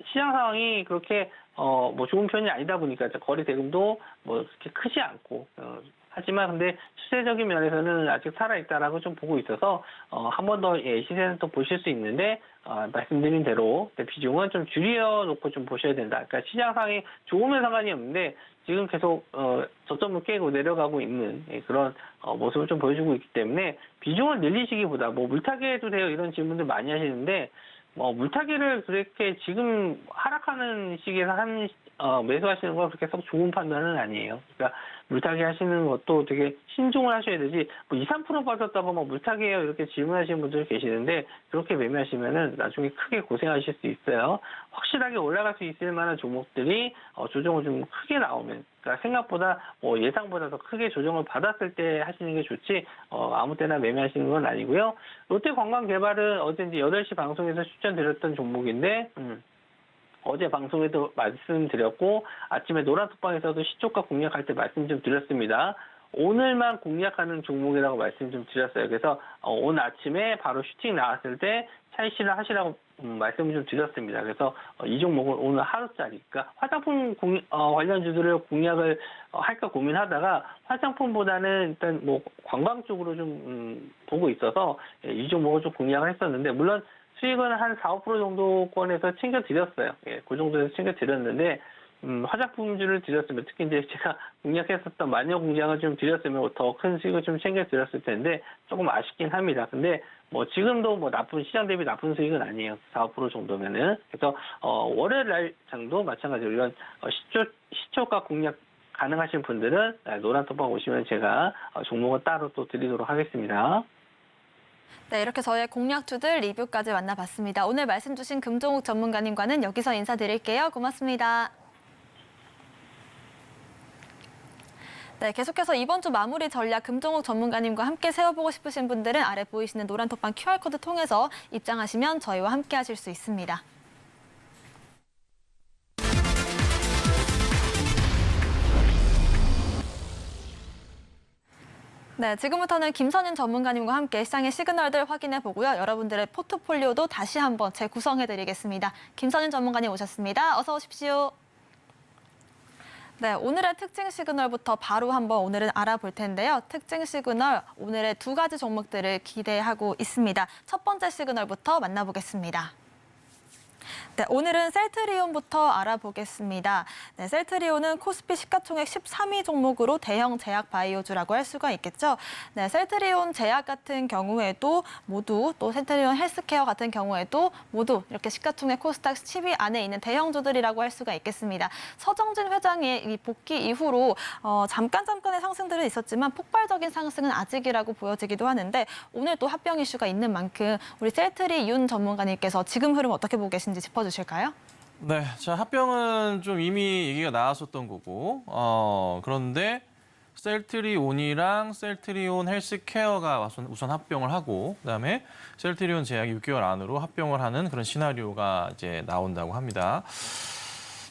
시장 상황이 그렇게 뭐 좋은 편이 아니다 보니까 거래 대금도 뭐 그렇게 크지 않고 하지만 근데 추세적인 면에서는 아직 살아있다라고 좀 보고 있어서 한 번 더 시세는 또 보실 수 있는데 말씀드린 대로 비중은 좀 줄여놓고 좀 보셔야 된다. 그러니까 시장 상황이 좋으면 상관이 없는데 지금 계속 저점을 깨고 내려가고 있는 그런 모습을 좀 보여주고 있기 때문에 비중을 늘리시기보다 뭐 물타기 해도 돼요 이런 질문들 많이 하시는데 물타기를 그렇게 지금 하락하는 시기에서 매수하시는 건 그렇게 썩 좋은 판단은 아니에요. 그러니까 물타기 하시는 것도 되게 신중을 하셔야 되지, 뭐 2, 3% 빠졌다고 뭐 물타기예요 이렇게 질문하시는 분들 계시는데 그렇게 매매하시면은 나중에 크게 고생하실 수 있어요. 확실하게 올라갈 수 있을 만한 종목들이 조정을 좀 크게 나오면, 그러니까 생각보다 예상보다 더 크게 조정을 받았을 때 하시는 게 좋지 아무 때나 매매하시는 건 아니고요. 롯데관광개발은 어제 이제 8시 방송에서 추천드렸던 종목인데 어제 방송에도 말씀드렸고 아침에 노란톡방에서도 시초가 공략할 때 말씀 좀 드렸습니다. 오늘만 공략하는 종목이라고 말씀 좀 드렸어요. 그래서 오늘 아침에 바로 슈팅 나왔을 때 차익 실현하시라고 말씀을 좀 드렸습니다. 그래서 이 종목은 오늘 하루짜리, 그러니까 화장품 관련주들을 공략을 할까 고민하다가 화장품보다는 일단 뭐 관광 쪽으로 좀 보고 있어서 이 종목을 좀 공략을 했었는데 물론 수익은 한 4, 5% 정도권에서 챙겨드렸어요. 그 정도에서 챙겨드렸는데, 화장품주를 드렸으면, 특히 이제 제가 공략했었던 마녀 공장을 좀 드렸으면 더 큰 수익을 좀 챙겨드렸을 텐데, 조금 아쉽긴 합니다. 근데, 지금도 시장 대비 나쁜 수익은 아니에요. 4, 5% 정도면은. 그래서, 월요일 날 장도 마찬가지로 이런, 시초가 공략 가능하신 분들은 노란톡방 오시면 제가 종목을 따로 또 드리도록 하겠습니다. 네, 이렇게 저희의 공략주들 리뷰까지 만나봤습니다. 오늘 말씀 주신 금종욱 전문가님과는 여기서 인사드릴게요. 고맙습니다. 네, 계속해서 이번 주 마무리 전략 금종욱 전문가님과 함께 세워보고 싶으신 분들은 아래 보이시는 노란톡방 QR코드 통해서 입장하시면 저희와 함께 하실 수 있습니다. 네, 지금부터는 김선윤 전문가님과 함께 시장의 시그널들 확인해 보고요. 여러분들의 포트폴리오도 다시 한번 재구성해 드리겠습니다. 김선윤 전문가님 오셨습니다. 어서 오십시오. 네, 오늘의 특징 시그널부터 바로 한번 오늘은 알아볼 텐데요. 특징 시그널 오늘의 2가지 종목들을 기대하고 있습니다. 첫 번째 시그널부터 만나보겠습니다. 네, 오늘은 셀트리온부터 알아보겠습니다. 네, 셀트리온은 코스피 시가총액 13위 종목으로 대형 제약 바이오주라고 할 수가 있겠죠. 네, 셀트리온 제약 같은 경우에도 모두, 또 셀트리온 헬스케어 같은 경우에도 모두 이렇게 시가총액 코스닥 10위 안에 있는 대형주들이라고 할 수가 있겠습니다. 서정진 회장의 이 복귀 이후로 잠깐의 상승들은 있었지만 폭발적인 상승은 아직이라고 보여지기도 하는데 오늘 또 합병 이슈가 있는 만큼 우리 셀트리 윤 전문가님께서 지금 흐름 어떻게 보고 계신지 짚어주실까요? 네, 자 합병은 좀 이미 얘기가 나왔었던 거고 그런데 셀트리온이랑 셀트리온 헬스케어가 우선 합병을 하고 그다음에 셀트리온 제약이 6개월 안으로 합병을 하는 그런 시나리오가 이제 나온다고 합니다.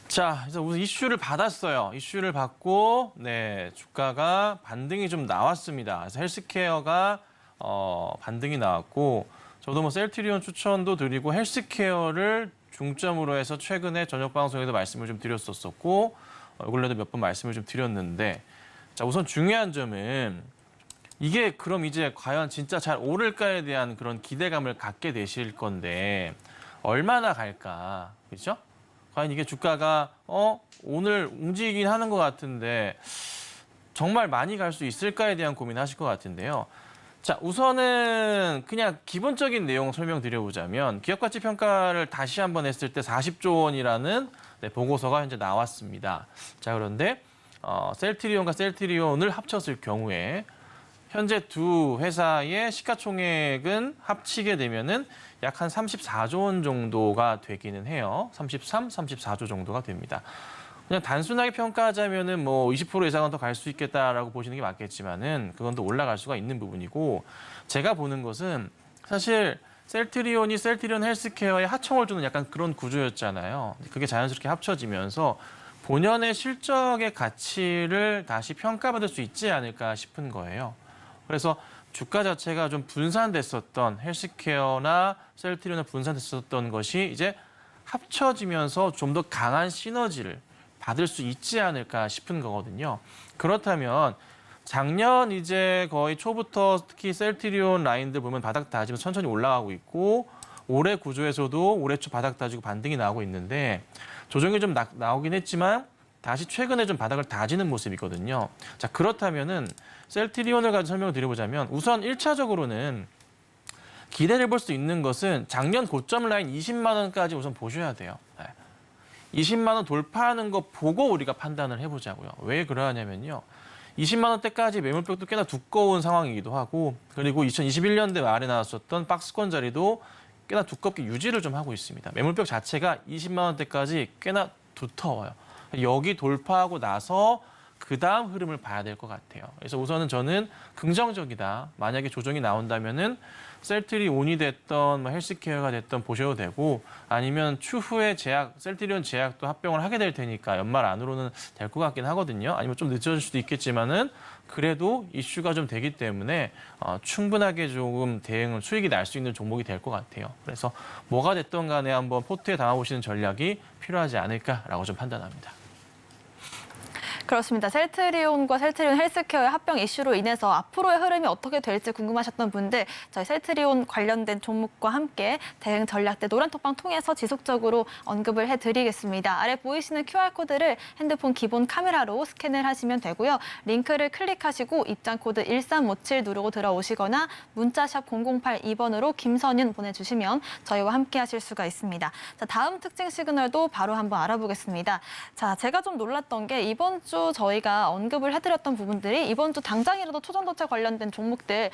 자, 그래서 우선 이슈를 받았어요. 이슈를 받고 네 주가가 반등이 좀 나왔습니다. 그래서 헬스케어가 반등이 나왔고 저도 뭐 셀트리온 추천도 드리고 헬스케어를 중점으로 해서 최근에 저녁 방송에도 말씀을 좀 드렸었고 이걸로도 몇 번 말씀을 좀 드렸는데 자 우선 중요한 점은 이게 그럼 이제 과연 진짜 잘 오를까에 대한 그런 기대감을 갖게 되실 건데 얼마나 갈까 그렇죠? 과연 이게 주가가 오늘 움직이긴 하는 것 같은데 정말 많이 갈 수 있을까에 대한 고민하실 것 같은데요. 자, 우선은 그냥 기본적인 내용 설명드려보자면 기업가치평가를 다시 한번 했을 때 40조 원이라는 보고서가 현재 나왔습니다. 자, 그런데 셀트리온과 셀트리온을 합쳤을 경우에 현재 두 회사의 시가총액은 합치게 되면은 약 한 34조 원 정도가 되기는 해요. 33, 34조 정도가 됩니다. 그냥 단순하게 평가하자면은 뭐 20% 이상은 더 갈 수 있겠다라고 보시는 게 맞겠지만은 그건 또 올라갈 수가 있는 부분이고, 제가 보는 것은 사실 셀트리온이 셀트리온 헬스케어의 하청을 주는 약간 그런 구조였잖아요. 그게 자연스럽게 합쳐지면서 본연의 실적의 가치를 다시 평가받을 수 있지 않을까 싶은 거예요. 그래서 주가 자체가 좀 분산됐었던 헬스케어나 셀트리온에 분산됐었던 것이 이제 합쳐지면서 좀 더 강한 시너지를 받을 수 있지 않을까 싶은 거거든요. 그렇다면 작년 이제 거의 초부터 특히 셀트리온 라인들 보면 바닥 다지면서 천천히 올라가고 있고, 올해 구조에서도 올해 초 바닥 다지고 반등이 나오고 있는데 조정이 좀 나오긴 했지만 다시 최근에 좀 바닥을 다지는 모습이거든요. 자, 그렇다면은 셀트리온을 가지고 설명을 드려보자면 우선 1차적으로는 기대를 볼 수 있는 것은 작년 고점 라인 20만 원까지 우선 보셔야 돼요. 20만 원 돌파하는 거 보고 우리가 판단을 해보자고요. 왜 그러냐면요. 20만 원대까지 매물벽도 꽤나 두꺼운 상황이기도 하고, 그리고 2021년대 말에 나왔었던 박스권 자리도 꽤나 두껍게 유지를 좀 하고 있습니다. 매물벽 자체가 20만 원대까지 꽤나 두터워요. 여기 돌파하고 나서 그 다음 흐름을 봐야 될 것 같아요. 그래서 우선은 저는 긍정적이다. 만약에 조정이 나온다면은 셀트리온이 됐던 뭐 헬스케어가 됐던 보셔도 되고, 아니면 추후에 셀트리온 제약도 합병을 하게 될 테니까 연말 안으로는 될 것 같긴 하거든요. 아니면 좀 늦어질 수도 있겠지만은 그래도 이슈가 좀 되기 때문에 충분하게 조금 대응을 수익이 날 수 있는 종목이 될 것 같아요. 그래서 뭐가 됐든 간에 한번 포트에 담아보시는 전략이 필요하지 않을까라고 좀 판단합니다. 그렇습니다. 셀트리온과 셀트리온 헬스케어의 합병 이슈로 인해서 앞으로의 흐름이 어떻게 될지 궁금하셨던 분들, 저희 셀트리온 관련된 종목과 함께 대응 전략대 노란톡방 통해서 지속적으로 언급을 해드리겠습니다. 아래 보이시는 QR코드를 핸드폰 기본 카메라로 스캔을 하시면 되고요. 링크를 클릭하시고 입장코드 1357 누르고 들어오시거나 문자샵 0082번으로 김선윤 보내주시면 저희와 함께 하실 수가 있습니다. 자, 다음 특징 시그널도 바로 한번 알아보겠습니다. 자, 제가 좀 놀랐던 게 이번 주 저희가 언급을 해드렸던 부분들이 이번 주 당장이라도 초전도체 관련된 종목들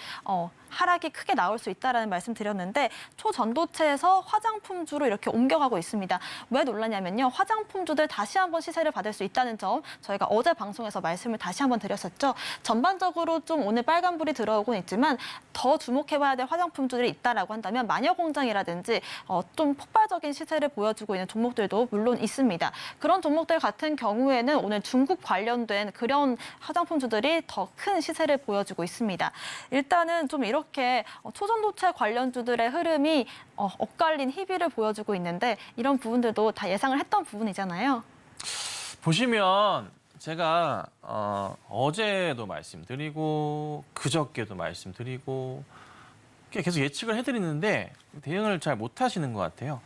하락이 크게 나올 수 있다라는 말씀 드렸는데, 초전도체에서 화장품주로 이렇게 옮겨가고 있습니다. 왜 놀라냐면요. 화장품주들 다시 한번 시세를 받을 수 있다는 점 저희가 어제 방송에서 말씀을 다시 한번 드렸었죠. 전반적으로 좀 오늘 빨간불이 들어오곤 있지만 더 주목해봐야 될 화장품주들이 있다라고 한다면 마녀공장이라든지 좀 폭발적인 시세를 보여주고 있는 종목들도 물론 있습니다. 그런 종목들 같은 경우에는 오늘 중국 관련된 그런 화장품주들이 더 큰 시세를 보여주고 있습니다. 일단은 좀 이렇게 초전도체 관련주들의 흐름이 엇갈린 희비를 보여주고 있는데, 이런 부분들도 다 예상을 했던 부분이잖아요. 보시면 제가 어제도 말씀드리고 그저께도 말씀드리고 계속 예측을 해드리는데 대응을 잘 못하시는 것 같아요.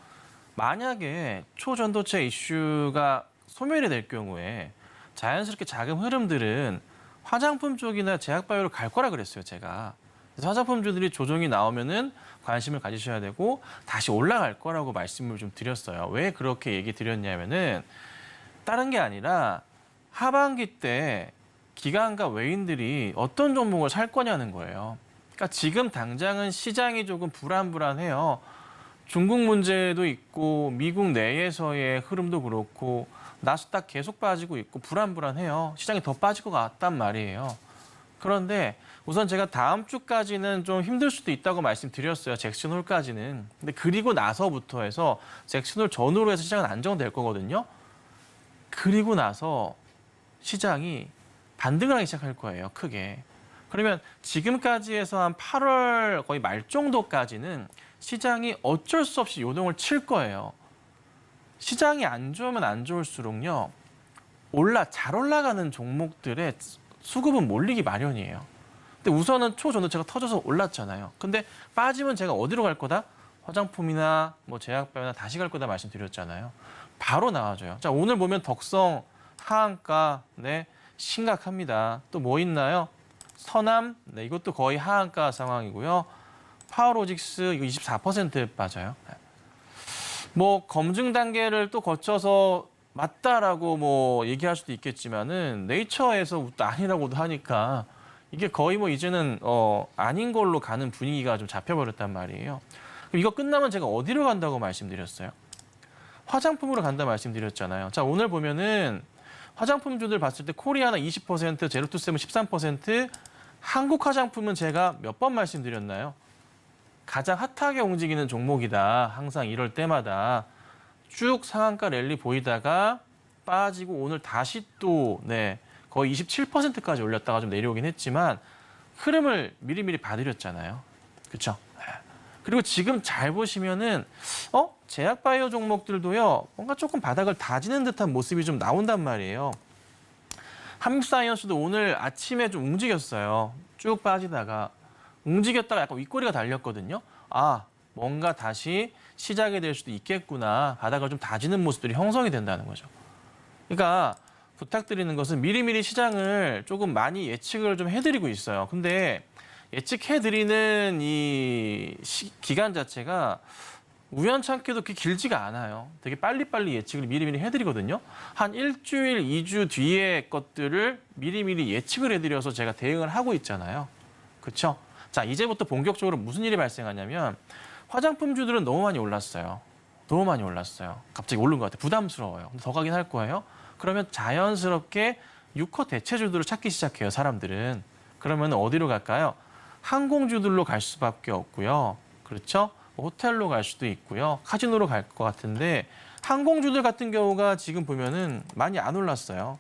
만약에 초전도체 이슈가 소멸이 될 경우에 자연스럽게 자금 흐름들은 화장품 쪽이나 제약바이오로 갈 거라 그랬어요, 제가. 그래서 화장품주들이 조정이 나오면은 관심을 가지셔야 되고 다시 올라갈 거라고 말씀을 좀 드렸어요. 왜 그렇게 얘기 드렸냐면은 다른 게 아니라 하반기 때 기관과 외인들이 어떤 종목을 살 거냐는 거예요. 그러니까 지금 당장은 시장이 조금 불안해요. 중국 문제도 있고 미국 내에서의 흐름도 그렇고 나스닥 계속 빠지고 있고 불안해요. 시장이 더 빠질 것 같단 말이에요. 그런데 우선 제가 다음 주까지는 좀 힘들 수도 있다고 말씀드렸어요. 잭슨홀까지는. 근데 그리고 나서부터 해서 잭슨홀 전후로 해서 시장은 안정될 거거든요. 그리고 나서 시장이 반등을 하기 시작할 거예요. 크게. 그러면 지금까지 해서 한 8월 거의 말 정도까지는 시장이 어쩔 수 없이 요동을 칠 거예요. 시장이 안 좋으면 안 좋을수록요. 잘 올라가는 종목들의 수급은 몰리기 마련이에요. 근데 우선은 초전도체가 터져서 올랐잖아요. 근데 빠지면 제가 어디로 갈 거다? 화장품이나 뭐 제약바이오나 다시 갈 거다 말씀드렸잖아요. 바로 나와줘요. 자, 오늘 보면 덕성 하한가 심각합니다. 또 뭐 있나요? 서남, 네, 이것도 거의 하한가 상황이고요. 파워로직스 이거 24% 빠져요. 뭐 검증 단계를 또 거쳐서 맞다라고 뭐 얘기할 수도 있겠지만은 네이처에서 아니라고도 하니까 이게 거의 뭐 이제는 아닌 걸로 가는 분위기가 좀 잡혀버렸단 말이에요. 그럼 이거 끝나면 제가 어디로 간다고 말씀드렸어요? 화장품으로 간다 말씀드렸잖아요. 자, 오늘 보면은 화장품주들 봤을 때 코리아나 20%, 제로투세븐 13%, 한국 화장품은 제가 몇 번 말씀드렸나요? 가장 핫하게 움직이는 종목이다. 항상 이럴 때마다 쭉 상한가 랠리 보이다가 빠지고 오늘 다시 또 거의 27%까지 올렸다가 좀 내려오긴 했지만 흐름을 미리미리 봐드렸잖아요. 그렇죠? 그리고 지금 잘 보시면은 제약바이오 종목들도요. 뭔가 조금 바닥을 다지는 듯한 모습이 좀 나온단 말이에요. 한국사이언스도 오늘 아침에 좀 움직였어요. 쭉 빠지다가 움직였다가 약간 윗꼬리가 달렸거든요. 아, 뭔가 다시 시작이 될 수도 있겠구나. 바닥을 좀 다지는 모습들이 형성이 된다는 거죠. 그러니까 부탁드리는 것은 미리미리 시장을 조금 많이 예측을 좀 해드리고 있어요. 근데 예측해드리는 이 기간 자체가 우연찮게도 그렇게 길지가 않아요. 되게 빨리빨리 예측을 미리미리 해드리거든요. 한 일주일, 2주 뒤의 것들을 미리미리 예측을 해드려서 제가 대응을 하고 있잖아요. 그렇죠? 자, 이제부터 본격적으로 무슨 일이 발생하냐면 화장품주들은 너무 많이 올랐어요. 너무 많이 올랐어요. 갑자기 오른 것 같아요. 부담스러워요. 더 가긴 할 거예요. 그러면 자연스럽게 6호 대체주들을 찾기 시작해요, 사람들은. 그러면 어디로 갈까요? 항공주들로 갈 수밖에 없고요. 그렇죠? 호텔로 갈 수도 있고요. 카지노로 갈 것 같은데 항공주들 같은 경우가 지금 보면은 많이 안 올랐어요.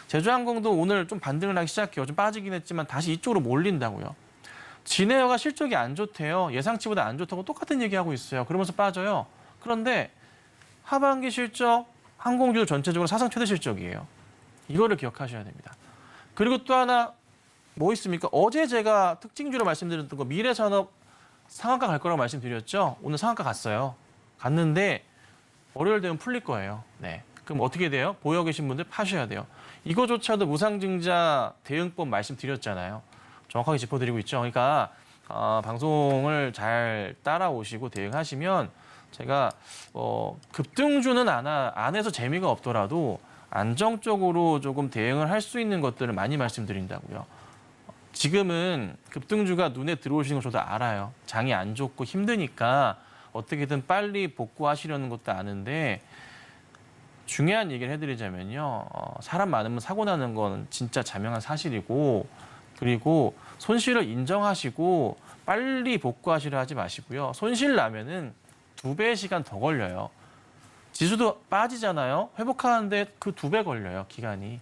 제주항공도 오늘 좀 반등을 하기 시작해요. 좀 빠지긴 했지만 다시 이쪽으로 몰린다고요. 진에어가 실적이 안 좋대요. 예상치보다 안 좋다고 똑같은 얘기하고 있어요. 그러면서 빠져요. 그런데 하반기 실적 항공주들 전체적으로 사상 최대 실적이에요. 이거를 기억하셔야 됩니다. 그리고 또 하나 뭐 있습니까? 어제 제가 특징주로 말씀드렸던 거 미래산업 상한가 갈 거라고 말씀드렸죠. 오늘 상한가 갔어요. 갔는데 월요일 되면 풀릴 거예요. 네. 그럼 어떻게 돼요? 보여 계신 분들 파셔야 돼요. 이거조차도 무상증자 대응법 말씀드렸잖아요. 정확하게 짚어드리고 있죠. 그러니까 방송을 잘 따라오시고 대응하시면 제가 급등주는 안 해서 재미가 없더라도 안정적으로 조금 대응을 할 수 있는 것들을 많이 말씀드린다고요. 지금은 급등주가 눈에 들어오시는 걸 저도 알아요. 장이 안 좋고 힘드니까 어떻게든 빨리 복구하시려는 것도 아는데 중요한 얘기를 해드리자면요. 사람 많으면 사고 나는 건 진짜 자명한 사실이고 그리고 손실을 인정하시고 빨리 복구하시려 하지 마시고요. 손실 나면은 2배의 시간 더 걸려요. 지수도 빠지잖아요. 회복하는데 그 2배 걸려요. 기간이.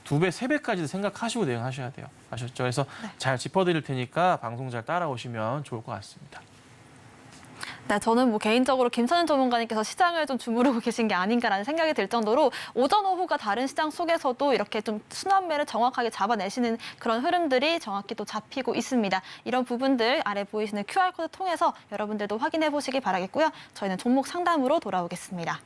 2배, 3배까지도 생각하시고 대응하셔야 돼요. 아셨죠? 그래서 잘 짚어드릴 테니까 방송 잘 따라오시면 좋을 것 같습니다. 네, 저는 뭐 개인적으로 김선현 전문가님께서 시장을 좀 주무르고 계신 게 아닌가라는 생각이 들 정도로 오전, 오후가 다른 시장 속에서도 이렇게 좀 순환매를 정확하게 잡아내시는 그런 흐름들이 정확히 또 잡히고 있습니다. 이런 부분들 아래 보이시는 QR코드 통해서 여러분들도 확인해 보시기 바라겠고요. 저희는 종목 상담으로 돌아오겠습니다.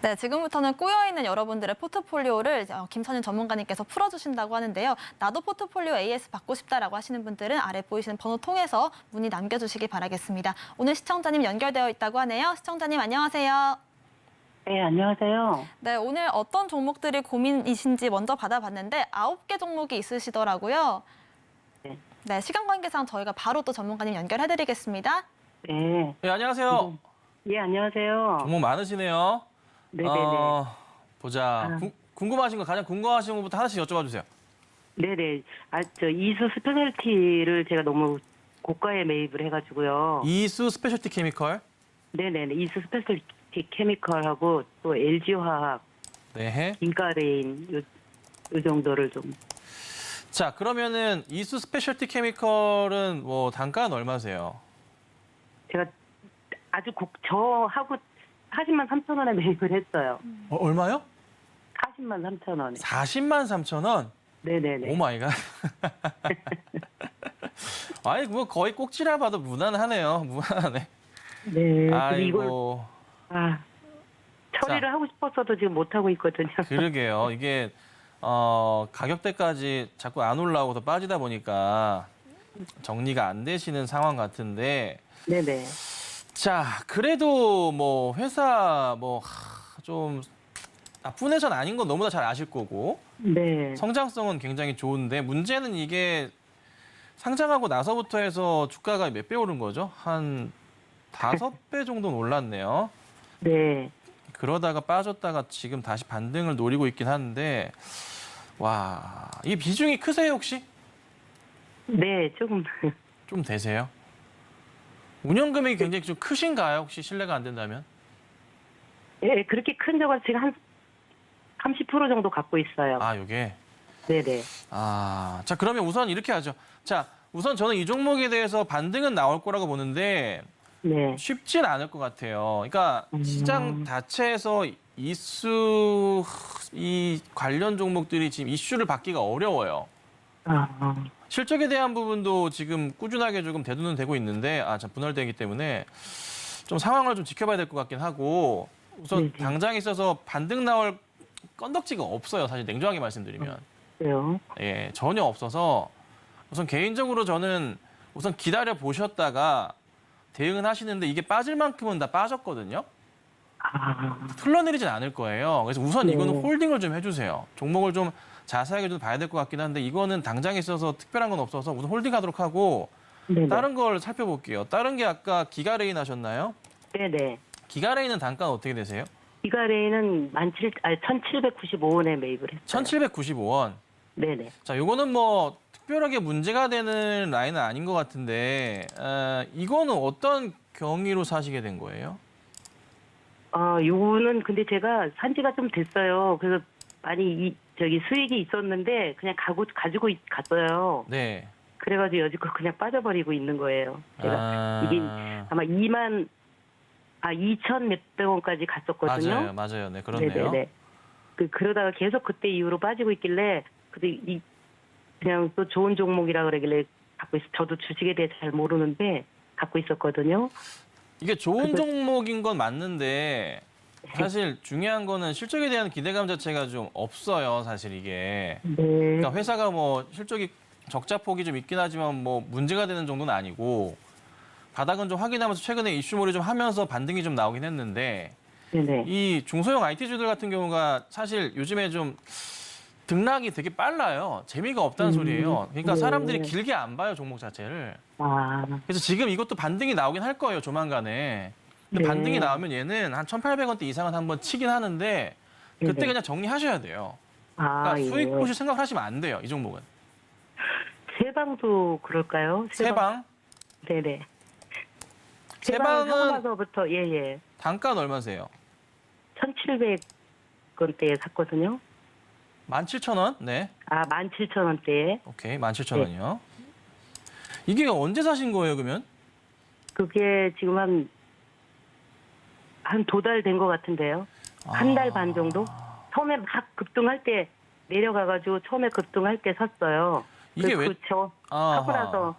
네, 지금부터는 꼬여있는 여러분들의 포트폴리오를 김선현 전문가님께서 풀어주신다고 하는데요. 나도 포트폴리오 AS 받고 싶다라고 하시는 분들은 아래 보이시는 번호 통해서 문의 남겨주시기 바라겠습니다. 오늘 시청자님 연결되어 있다고 하네요. 시청자님 안녕하세요. 네, 안녕하세요. 네, 오늘 어떤 종목들이 고민이신지 먼저 받아봤는데 9개 종목이 있으시더라고요. 네. 네, 시간 관계상 저희가 바로 또 전문가님 연결해드리겠습니다. 네. 네, 안녕하세요. 예, 안녕하세요. 종목 많으시네요. 네네네. 보자. 궁금하신 거 가장 궁금하신 것부터 하나씩 여쭤봐 주세요. 네네. 저 이수 스페셜티를 제가 너무 고가에 매입을 해가지고요. 이수 스페셜티 케미컬. 네네네. 이수 스페셜티 케미컬하고 또 LG화학, 네. 인가레인 요 정도를 좀. 자, 그러면은 이수 스페셜티 케미컬은 뭐 단가는 얼마세요? 제가 아주 저하고 40만 3천 원에 매입을 했어요. 얼마요? 40만 3천 원에. 40만 3천 원? 네네네. 오 마이 갓. 아니 뭐 거의 꼭지라 봐도 무난하네요. 무난하네. 네. 근데 이걸 아이고. 처리를 하고 싶었어도 지금 못 하고 있거든요. 그러게요. 이게 가격대까지 자꾸 안 올라오고 더 빠지다 보니까 정리가 안 되시는 상황 같은데. 네네. 자, 그래도 뭐 회사 뭐 좀 나쁜 회사는 아닌 건 너무나 잘 아실 거고 네. 성장성은 굉장히 좋은데 문제는 이게 상장하고 나서부터 해서 주가가 몇 배 오른 거죠? 한 5배 정도는 올랐네요. 네. 그러다가 빠졌다가 지금 다시 반등을 노리고 있긴 한데 와, 이 비중이 크세요 혹시? 네, 조금. 좀 되세요? 운영 금액이 굉장히 좀 크신가요? 혹시 실례가 안 된다면? 예, 그렇게 큰 적은 지금 한 30% 정도 갖고 있어요. 아, 요게. 네네. 아, 자, 그러면 우선 이렇게 하죠. 자, 우선 저는 이 종목에 대해서 반등은 나올 거라고 보는데 네. 쉽진 않을 것 같아요. 그러니까 시장 자체에서 이 관련 종목들이 지금 이슈를 받기가 어려워요. 실적에 대한 부분도 지금 꾸준하게 조금 대두는 되고 있는데, 참 분할되기 때문에 좀 상황을 좀 지켜봐야 될 것 같긴 하고, 우선 네네. 당장에 있어서 반등 나올 건덕지가 없어요. 사실 냉정하게 말씀드리면. 그래요. 예, 전혀 없어서 우선 개인적으로 저는 우선 기다려 보셨다가 대응은 하시는데 이게 빠질 만큼은 다 빠졌거든요. 흘러내리진 않을 거예요. 그래서 우선 네. 이거는 홀딩을 좀 해주세요. 종목을 좀 자세하게 좀 봐야 될 것 같긴 한데 이거는 당장에 있어서 특별한 건 없어서 우선 홀딩하도록 하고 네네. 다른 걸 살펴볼게요. 다른 게 아까 기가레인 하셨나요? 네네. 기가레인은 단가는 어떻게 되세요? 이가레이는 1,795원에 매입을 했어요. 1,795원. 네네. 자, 요거는 뭐 특별하게 문제가 되는 라인은 아닌 것 같은데 이거는 어떤 경위로 사시게 된 거예요? 요거는 근데 제가 산 지가 좀 됐어요. 그래서 많이 수익이 있었는데 그냥 가지고 갔어요. 네. 그래가지고 여지껏 그냥 빠져버리고 있는 거예요. 제가 이게 아마 2천 몇백 원까지 갔었거든요. 맞아요. 네, 그렇네요. 네네네. 그러다가 계속 그때 이후로 빠지고 있길래 그냥 또 좋은 종목이라 그러길래 갖고 있어. 저도 주식에 대해 잘 모르는데 갖고 있었거든요. 이게 좋은 종목인 건 맞는데 사실 중요한 거는 실적에 대한 기대감 자체가 좀 없어요. 사실 이게. 네. 그러니까 회사가 뭐 실적이 적자폭이 좀 있긴 하지만 뭐 문제가 되는 정도는 아니고 바닥은 좀 확인하면서 최근에 이슈몰이 좀 하면서 반등이 좀 나오긴 했는데 네네. 이 중소형 IT주들 같은 경우가 사실 요즘에 좀 등락이 되게 빨라요. 재미가 없다는 소리예요. 그러니까 네. 사람들이 길게 안 봐요, 종목 자체를. 그래서 지금 이것도 반등이 나오긴 할 거예요, 조만간에. 근데 네. 반등이 나오면 얘는 한 1,800원대 이상은 한번 치긴 하는데 그때 네네. 그냥 정리하셔야 돼요. 그러니까 예. 수익 보실 생각을 하시면 안 돼요, 이 종목은. 세방도 그럴까요? 세방? 네네. 세방은 하고 나서부터 예예. 단가는 얼마세요? 1,700원대에 샀거든요. 17,000원? 네. 17,000원대에. 오케이, 17,000원이요. 이게 언제 사신 거예요, 그러면? 그게 지금 한 2달 된 것 같은데요. 한 달 반 정도? 처음에 막 급등할 때 내려가가지고 처음에 급등할 때 샀어요. 이게 왜- 하고 나서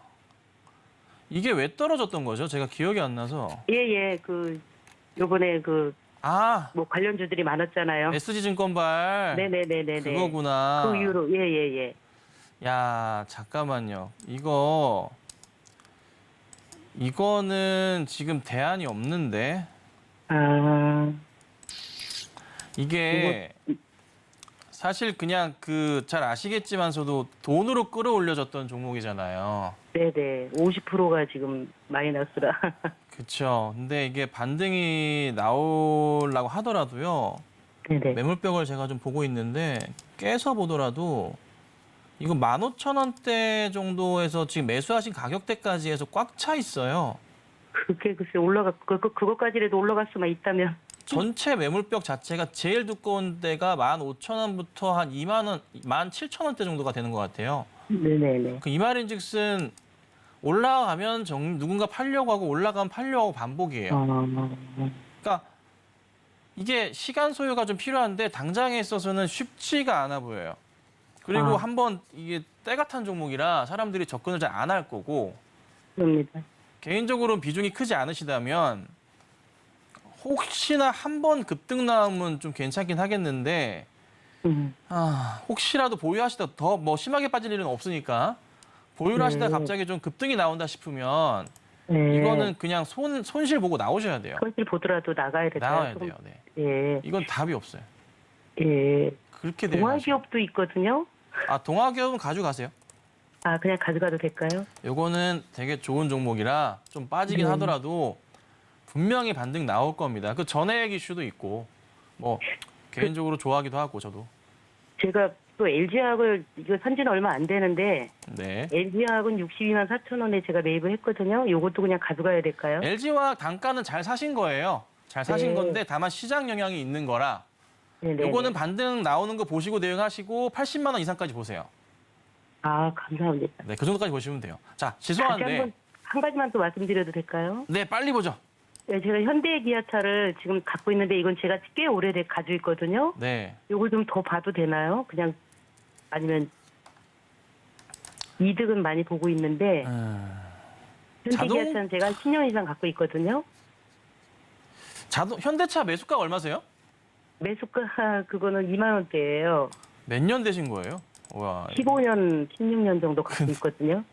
이게 왜 떨어졌던 거죠? 제가 기억이 안 나서. 예예 요번에 뭐 관련주들이 많았잖아요. SG증권발. 네네네네. 그거구나. 그 이후로 예예예. 야, 잠깐만요. 이거는 지금 대안이 없는데. 이게 사실 그냥 잘 아시겠지만서도 돈으로 끌어올려졌던 종목이잖아요. 네네. 50%가 지금 마이너스라. 그렇죠. 근데 이게 반등이 나오려고 하더라도요. 네네. 매물벽을 제가 좀 보고 있는데 깨서 보더라도 이거 15,000원대 정도에서 지금 매수하신 가격대까지 해서 꽉 차 있어요. 그게 글쎄 그거까지라도 올라갈 수만 있다면. 전체 매물벽 자체가 제일 두꺼운 데가 15,000원부터 한 2만 원, 17,000원대 정도가 되는 것 같아요. 네네네. 그 이 말인즉슨 올라가면 누군가 팔려고 하고 올라가면 팔려고 하고 반복이에요. 그러니까 이게 시간 소요가 좀 필요한데 당장에 있어서는 쉽지가 않아 보여요. 그리고 한번 이게 때가 탄 종목이라 사람들이 접근을 잘 안 할 거고 그럽니다. 개인적으로는 비중이 크지 않으시다면 혹시나 한 번 급등 나오면 좀 괜찮긴 하겠는데 혹시라도 보유하시다 더 뭐 심하게 빠질 일은 없으니까 보유를 하시다 갑자기 좀 급등이 나온다 싶으면 네. 이거는 그냥 손실 보고 나오셔야 돼요. 손실 보더라도 나가야 될까요? 나와야 돼요. 네. 예. 이건 답이 없어요. 예. 그렇게 돼요. 동아기업도 있거든요. 동아기업은 가져가세요. 그냥 가져가도 될까요? 요거는 되게 좋은 종목이라 좀 빠지긴 하더라도 분명히 반등 나올 겁니다. 그 전액 이슈도 있고 뭐 개인적으로 좋아하기도 하고 저도. 제가 또 LG화학을 이거 산지는 얼마 안 되는데 네. LG화학은 62만 4천 원에 제가 매입을 했거든요. 요것도 그냥 가져가야 될까요? LG화학 단가는 잘 사신 거예요. 잘 사신 네. 건데 다만 시장 영향이 있는 거라 네네. 요거는 반등 나오는 거 보시고 대응하시고 80만 원 이상까지 보세요. 감사합니다. 네, 그 정도까지 보시면 돼요. 자, 다시 죄송한데 한번 한 가지만 또 말씀드려도 될까요? 네, 빨리 보죠. 네, 제가 현대기아차를 지금 갖고 있는데 이건 제가 꽤 오래돼 가지고 있거든요. 네. 요걸 좀 더 봐도 되나요? 그냥 아니면 이득은 많이 보고 있는데 현대기아차는 제가 한 10년 이상 갖고 있거든요. 현대차 매수가 얼마세요? 매수가 그거는 2만 원대예요. 몇 년 되신 거예요? 와. 15년, 16년 정도 갖고 있거든요.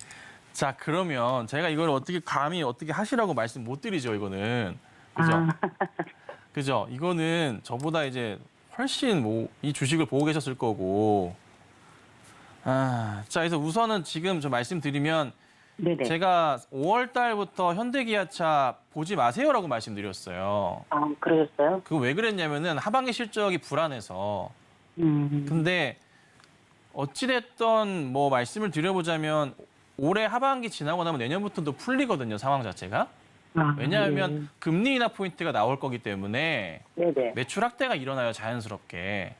자, 그러면 제가 이걸 감히 어떻게 하시라고 말씀 못 드리죠, 이거는. 그죠? 그죠? 이거는 저보다 이제 훨씬 이 주식을 보고 계셨을 거고. 자, 그래서 우선은 지금 저 말씀드리면 네네. 제가 5월 달부터 현대기아차 보지 마세요라고 말씀드렸어요. 그러셨어요? 그거 왜 그랬냐면은 하반기 실적이 불안해서. 근데 어찌됐던 뭐 말씀을 드려보자면 올해 하반기 지나고 나면 내년부터도 풀리거든요, 상황 자체가. 왜냐하면 네. 금리 인하 포인트가 나올 거기 때문에 네네. 매출 확대가 일어나요, 자연스럽게.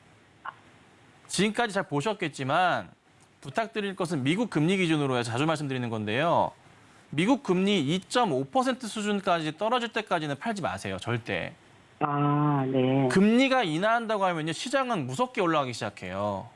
지금까지 잘 보셨겠지만 부탁드릴 것은 미국 금리 기준으로 해서 자주 말씀드리는 건데요. 미국 금리 2.5% 수준까지 떨어질 때까지는 팔지 마세요, 절대. 네. 금리가 인하한다고 하면요, 시장은 무섭게 올라가기 시작해요.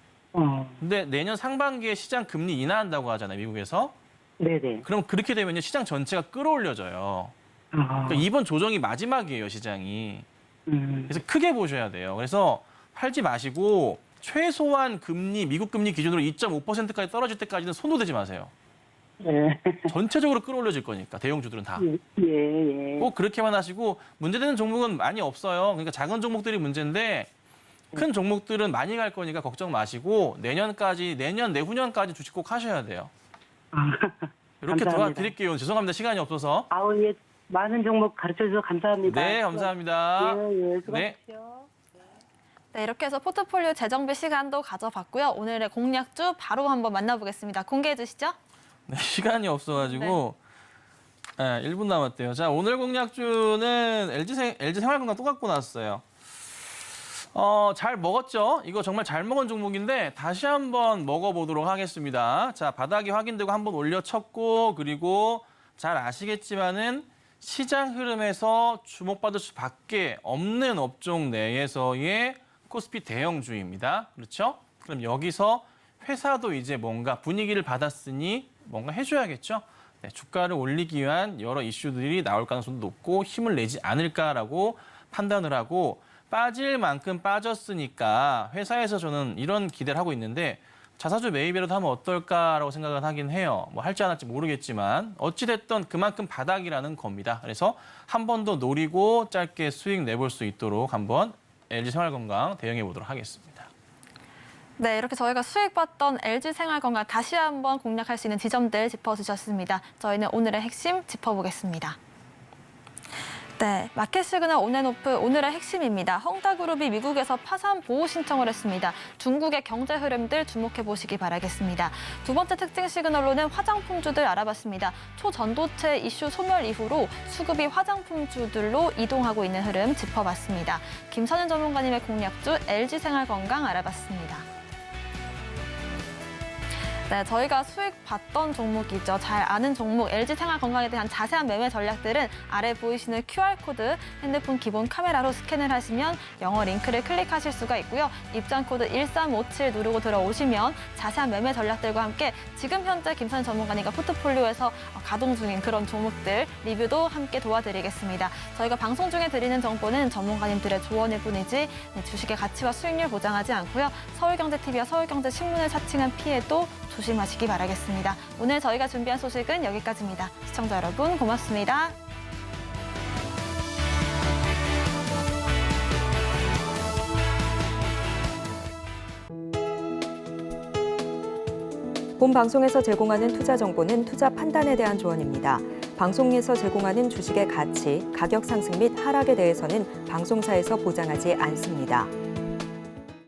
근데 내년 상반기에 시장 금리 인하한다고 하잖아요, 미국에서. 네네. 그럼 그렇게 되면요, 시장 전체가 끌어올려져요. 그러니까 이번 조정이 마지막이에요, 시장이. 그래서 크게 보셔야 돼요. 그래서 팔지 마시고 최소한 금리, 미국 금리 기준으로 2.5%까지 떨어질 때까지는 손도 대지 마세요. 네. 전체적으로 끌어올려질 거니까, 대형주들은 다. 예. 꼭 그렇게만 하시고 문제되는 종목은 많이 없어요. 그러니까 작은 종목들이 문제인데 큰 종목들은 많이 갈 거니까 걱정 마시고 내년, 내후년까지 주식 꼭 하셔야 돼요. 이렇게 감사합니다. 도와드릴게요. 죄송합니다. 시간이 없어서. 예. 많은 종목 가르쳐주셔서 감사합니다. 네, 감사합니다. 예, 네. 네, 이렇게 해서 포트폴리오 재정비 시간도 가져봤고요. 오늘의 공략주 바로 한번 만나보겠습니다. 공개해 주시죠. 네, 시간이 없어가지고 1분 남았대요. 자, 오늘 공략주는 LG 생활건강 또 갖고 나왔어요. 잘 먹었죠? 이거 정말 잘 먹은 종목인데 다시 한번 먹어보도록 하겠습니다. 자, 바닥이 확인되고 한번 올려쳤고 그리고 잘 아시겠지만은 시장 흐름에서 주목받을 수밖에 없는 업종 내에서의 코스피 대형주입니다. 그렇죠? 그럼 여기서 회사도 이제 뭔가 분위기를 받았으니 뭔가 해줘야겠죠? 네, 주가를 올리기 위한 여러 이슈들이 나올 가능성도 높고 힘을 내지 않을까라고 판단을 하고 빠질 만큼 빠졌으니까 회사에서 저는 이런 기대를 하고 있는데 자사주 매입이라도 하면 어떨까라고 생각을 하긴 해요. 뭐 할지 안 할지 모르겠지만 어찌됐든 그만큼 바닥이라는 겁니다. 그래서 한 번 더 노리고 짧게 수익 내볼 수 있도록 한번 LG생활건강 대응해 보도록 하겠습니다. 네, 이렇게 저희가 수익 봤던 LG생활건강 다시 한번 공략할 수 있는 지점들 짚어주셨습니다. 저희는 오늘의 핵심 짚어보겠습니다. 네, 마켓 시그널 온앤오프 오늘의 핵심입니다. 헝다그룹이 미국에서 파산 보호 신청을 했습니다. 중국의 경제 흐름들 주목해 보시기 바라겠습니다. 두 번째 특징 시그널로는 화장품주들 알아봤습니다. 초전도체 이슈 소멸 이후로 수급이 화장품주들로 이동하고 있는 흐름 짚어봤습니다. 김선현 전문가님의 공략주 LG생활건강 알아봤습니다. 네, 저희가 수익 봤던 종목이죠. 잘 아는 종목 LG생활건강에 대한 자세한 매매 전략들은 아래 보이시는 QR코드 핸드폰 기본 카메라로 스캔을 하시면 영어 링크를 클릭하실 수가 있고요. 입장 코드 1357 누르고 들어오시면 자세한 매매 전략들과 함께 지금 현재 김선희 전문가님과 포트폴리오에서 가동 중인 그런 종목들 리뷰도 함께 도와드리겠습니다. 저희가 방송 중에 드리는 정보는 전문가님들의 조언일 뿐이지 주식의 가치와 수익률 보장하지 않고요. 서울경제TV와 서울경제신문을 사칭한 피해도 조심하시기 바라겠습니다. 오늘 저희가 준비한 소식은 여기까지입니다. 시청자 여러분 고맙습니다. 본 방송에서 제공하는 투자 정보는 투자 판단에 대한 조언입니다. 방송에서 제공하는 주식의 가치, 가격 상승 및 하락에 대해서는 방송사에서 보장하지 않습니다.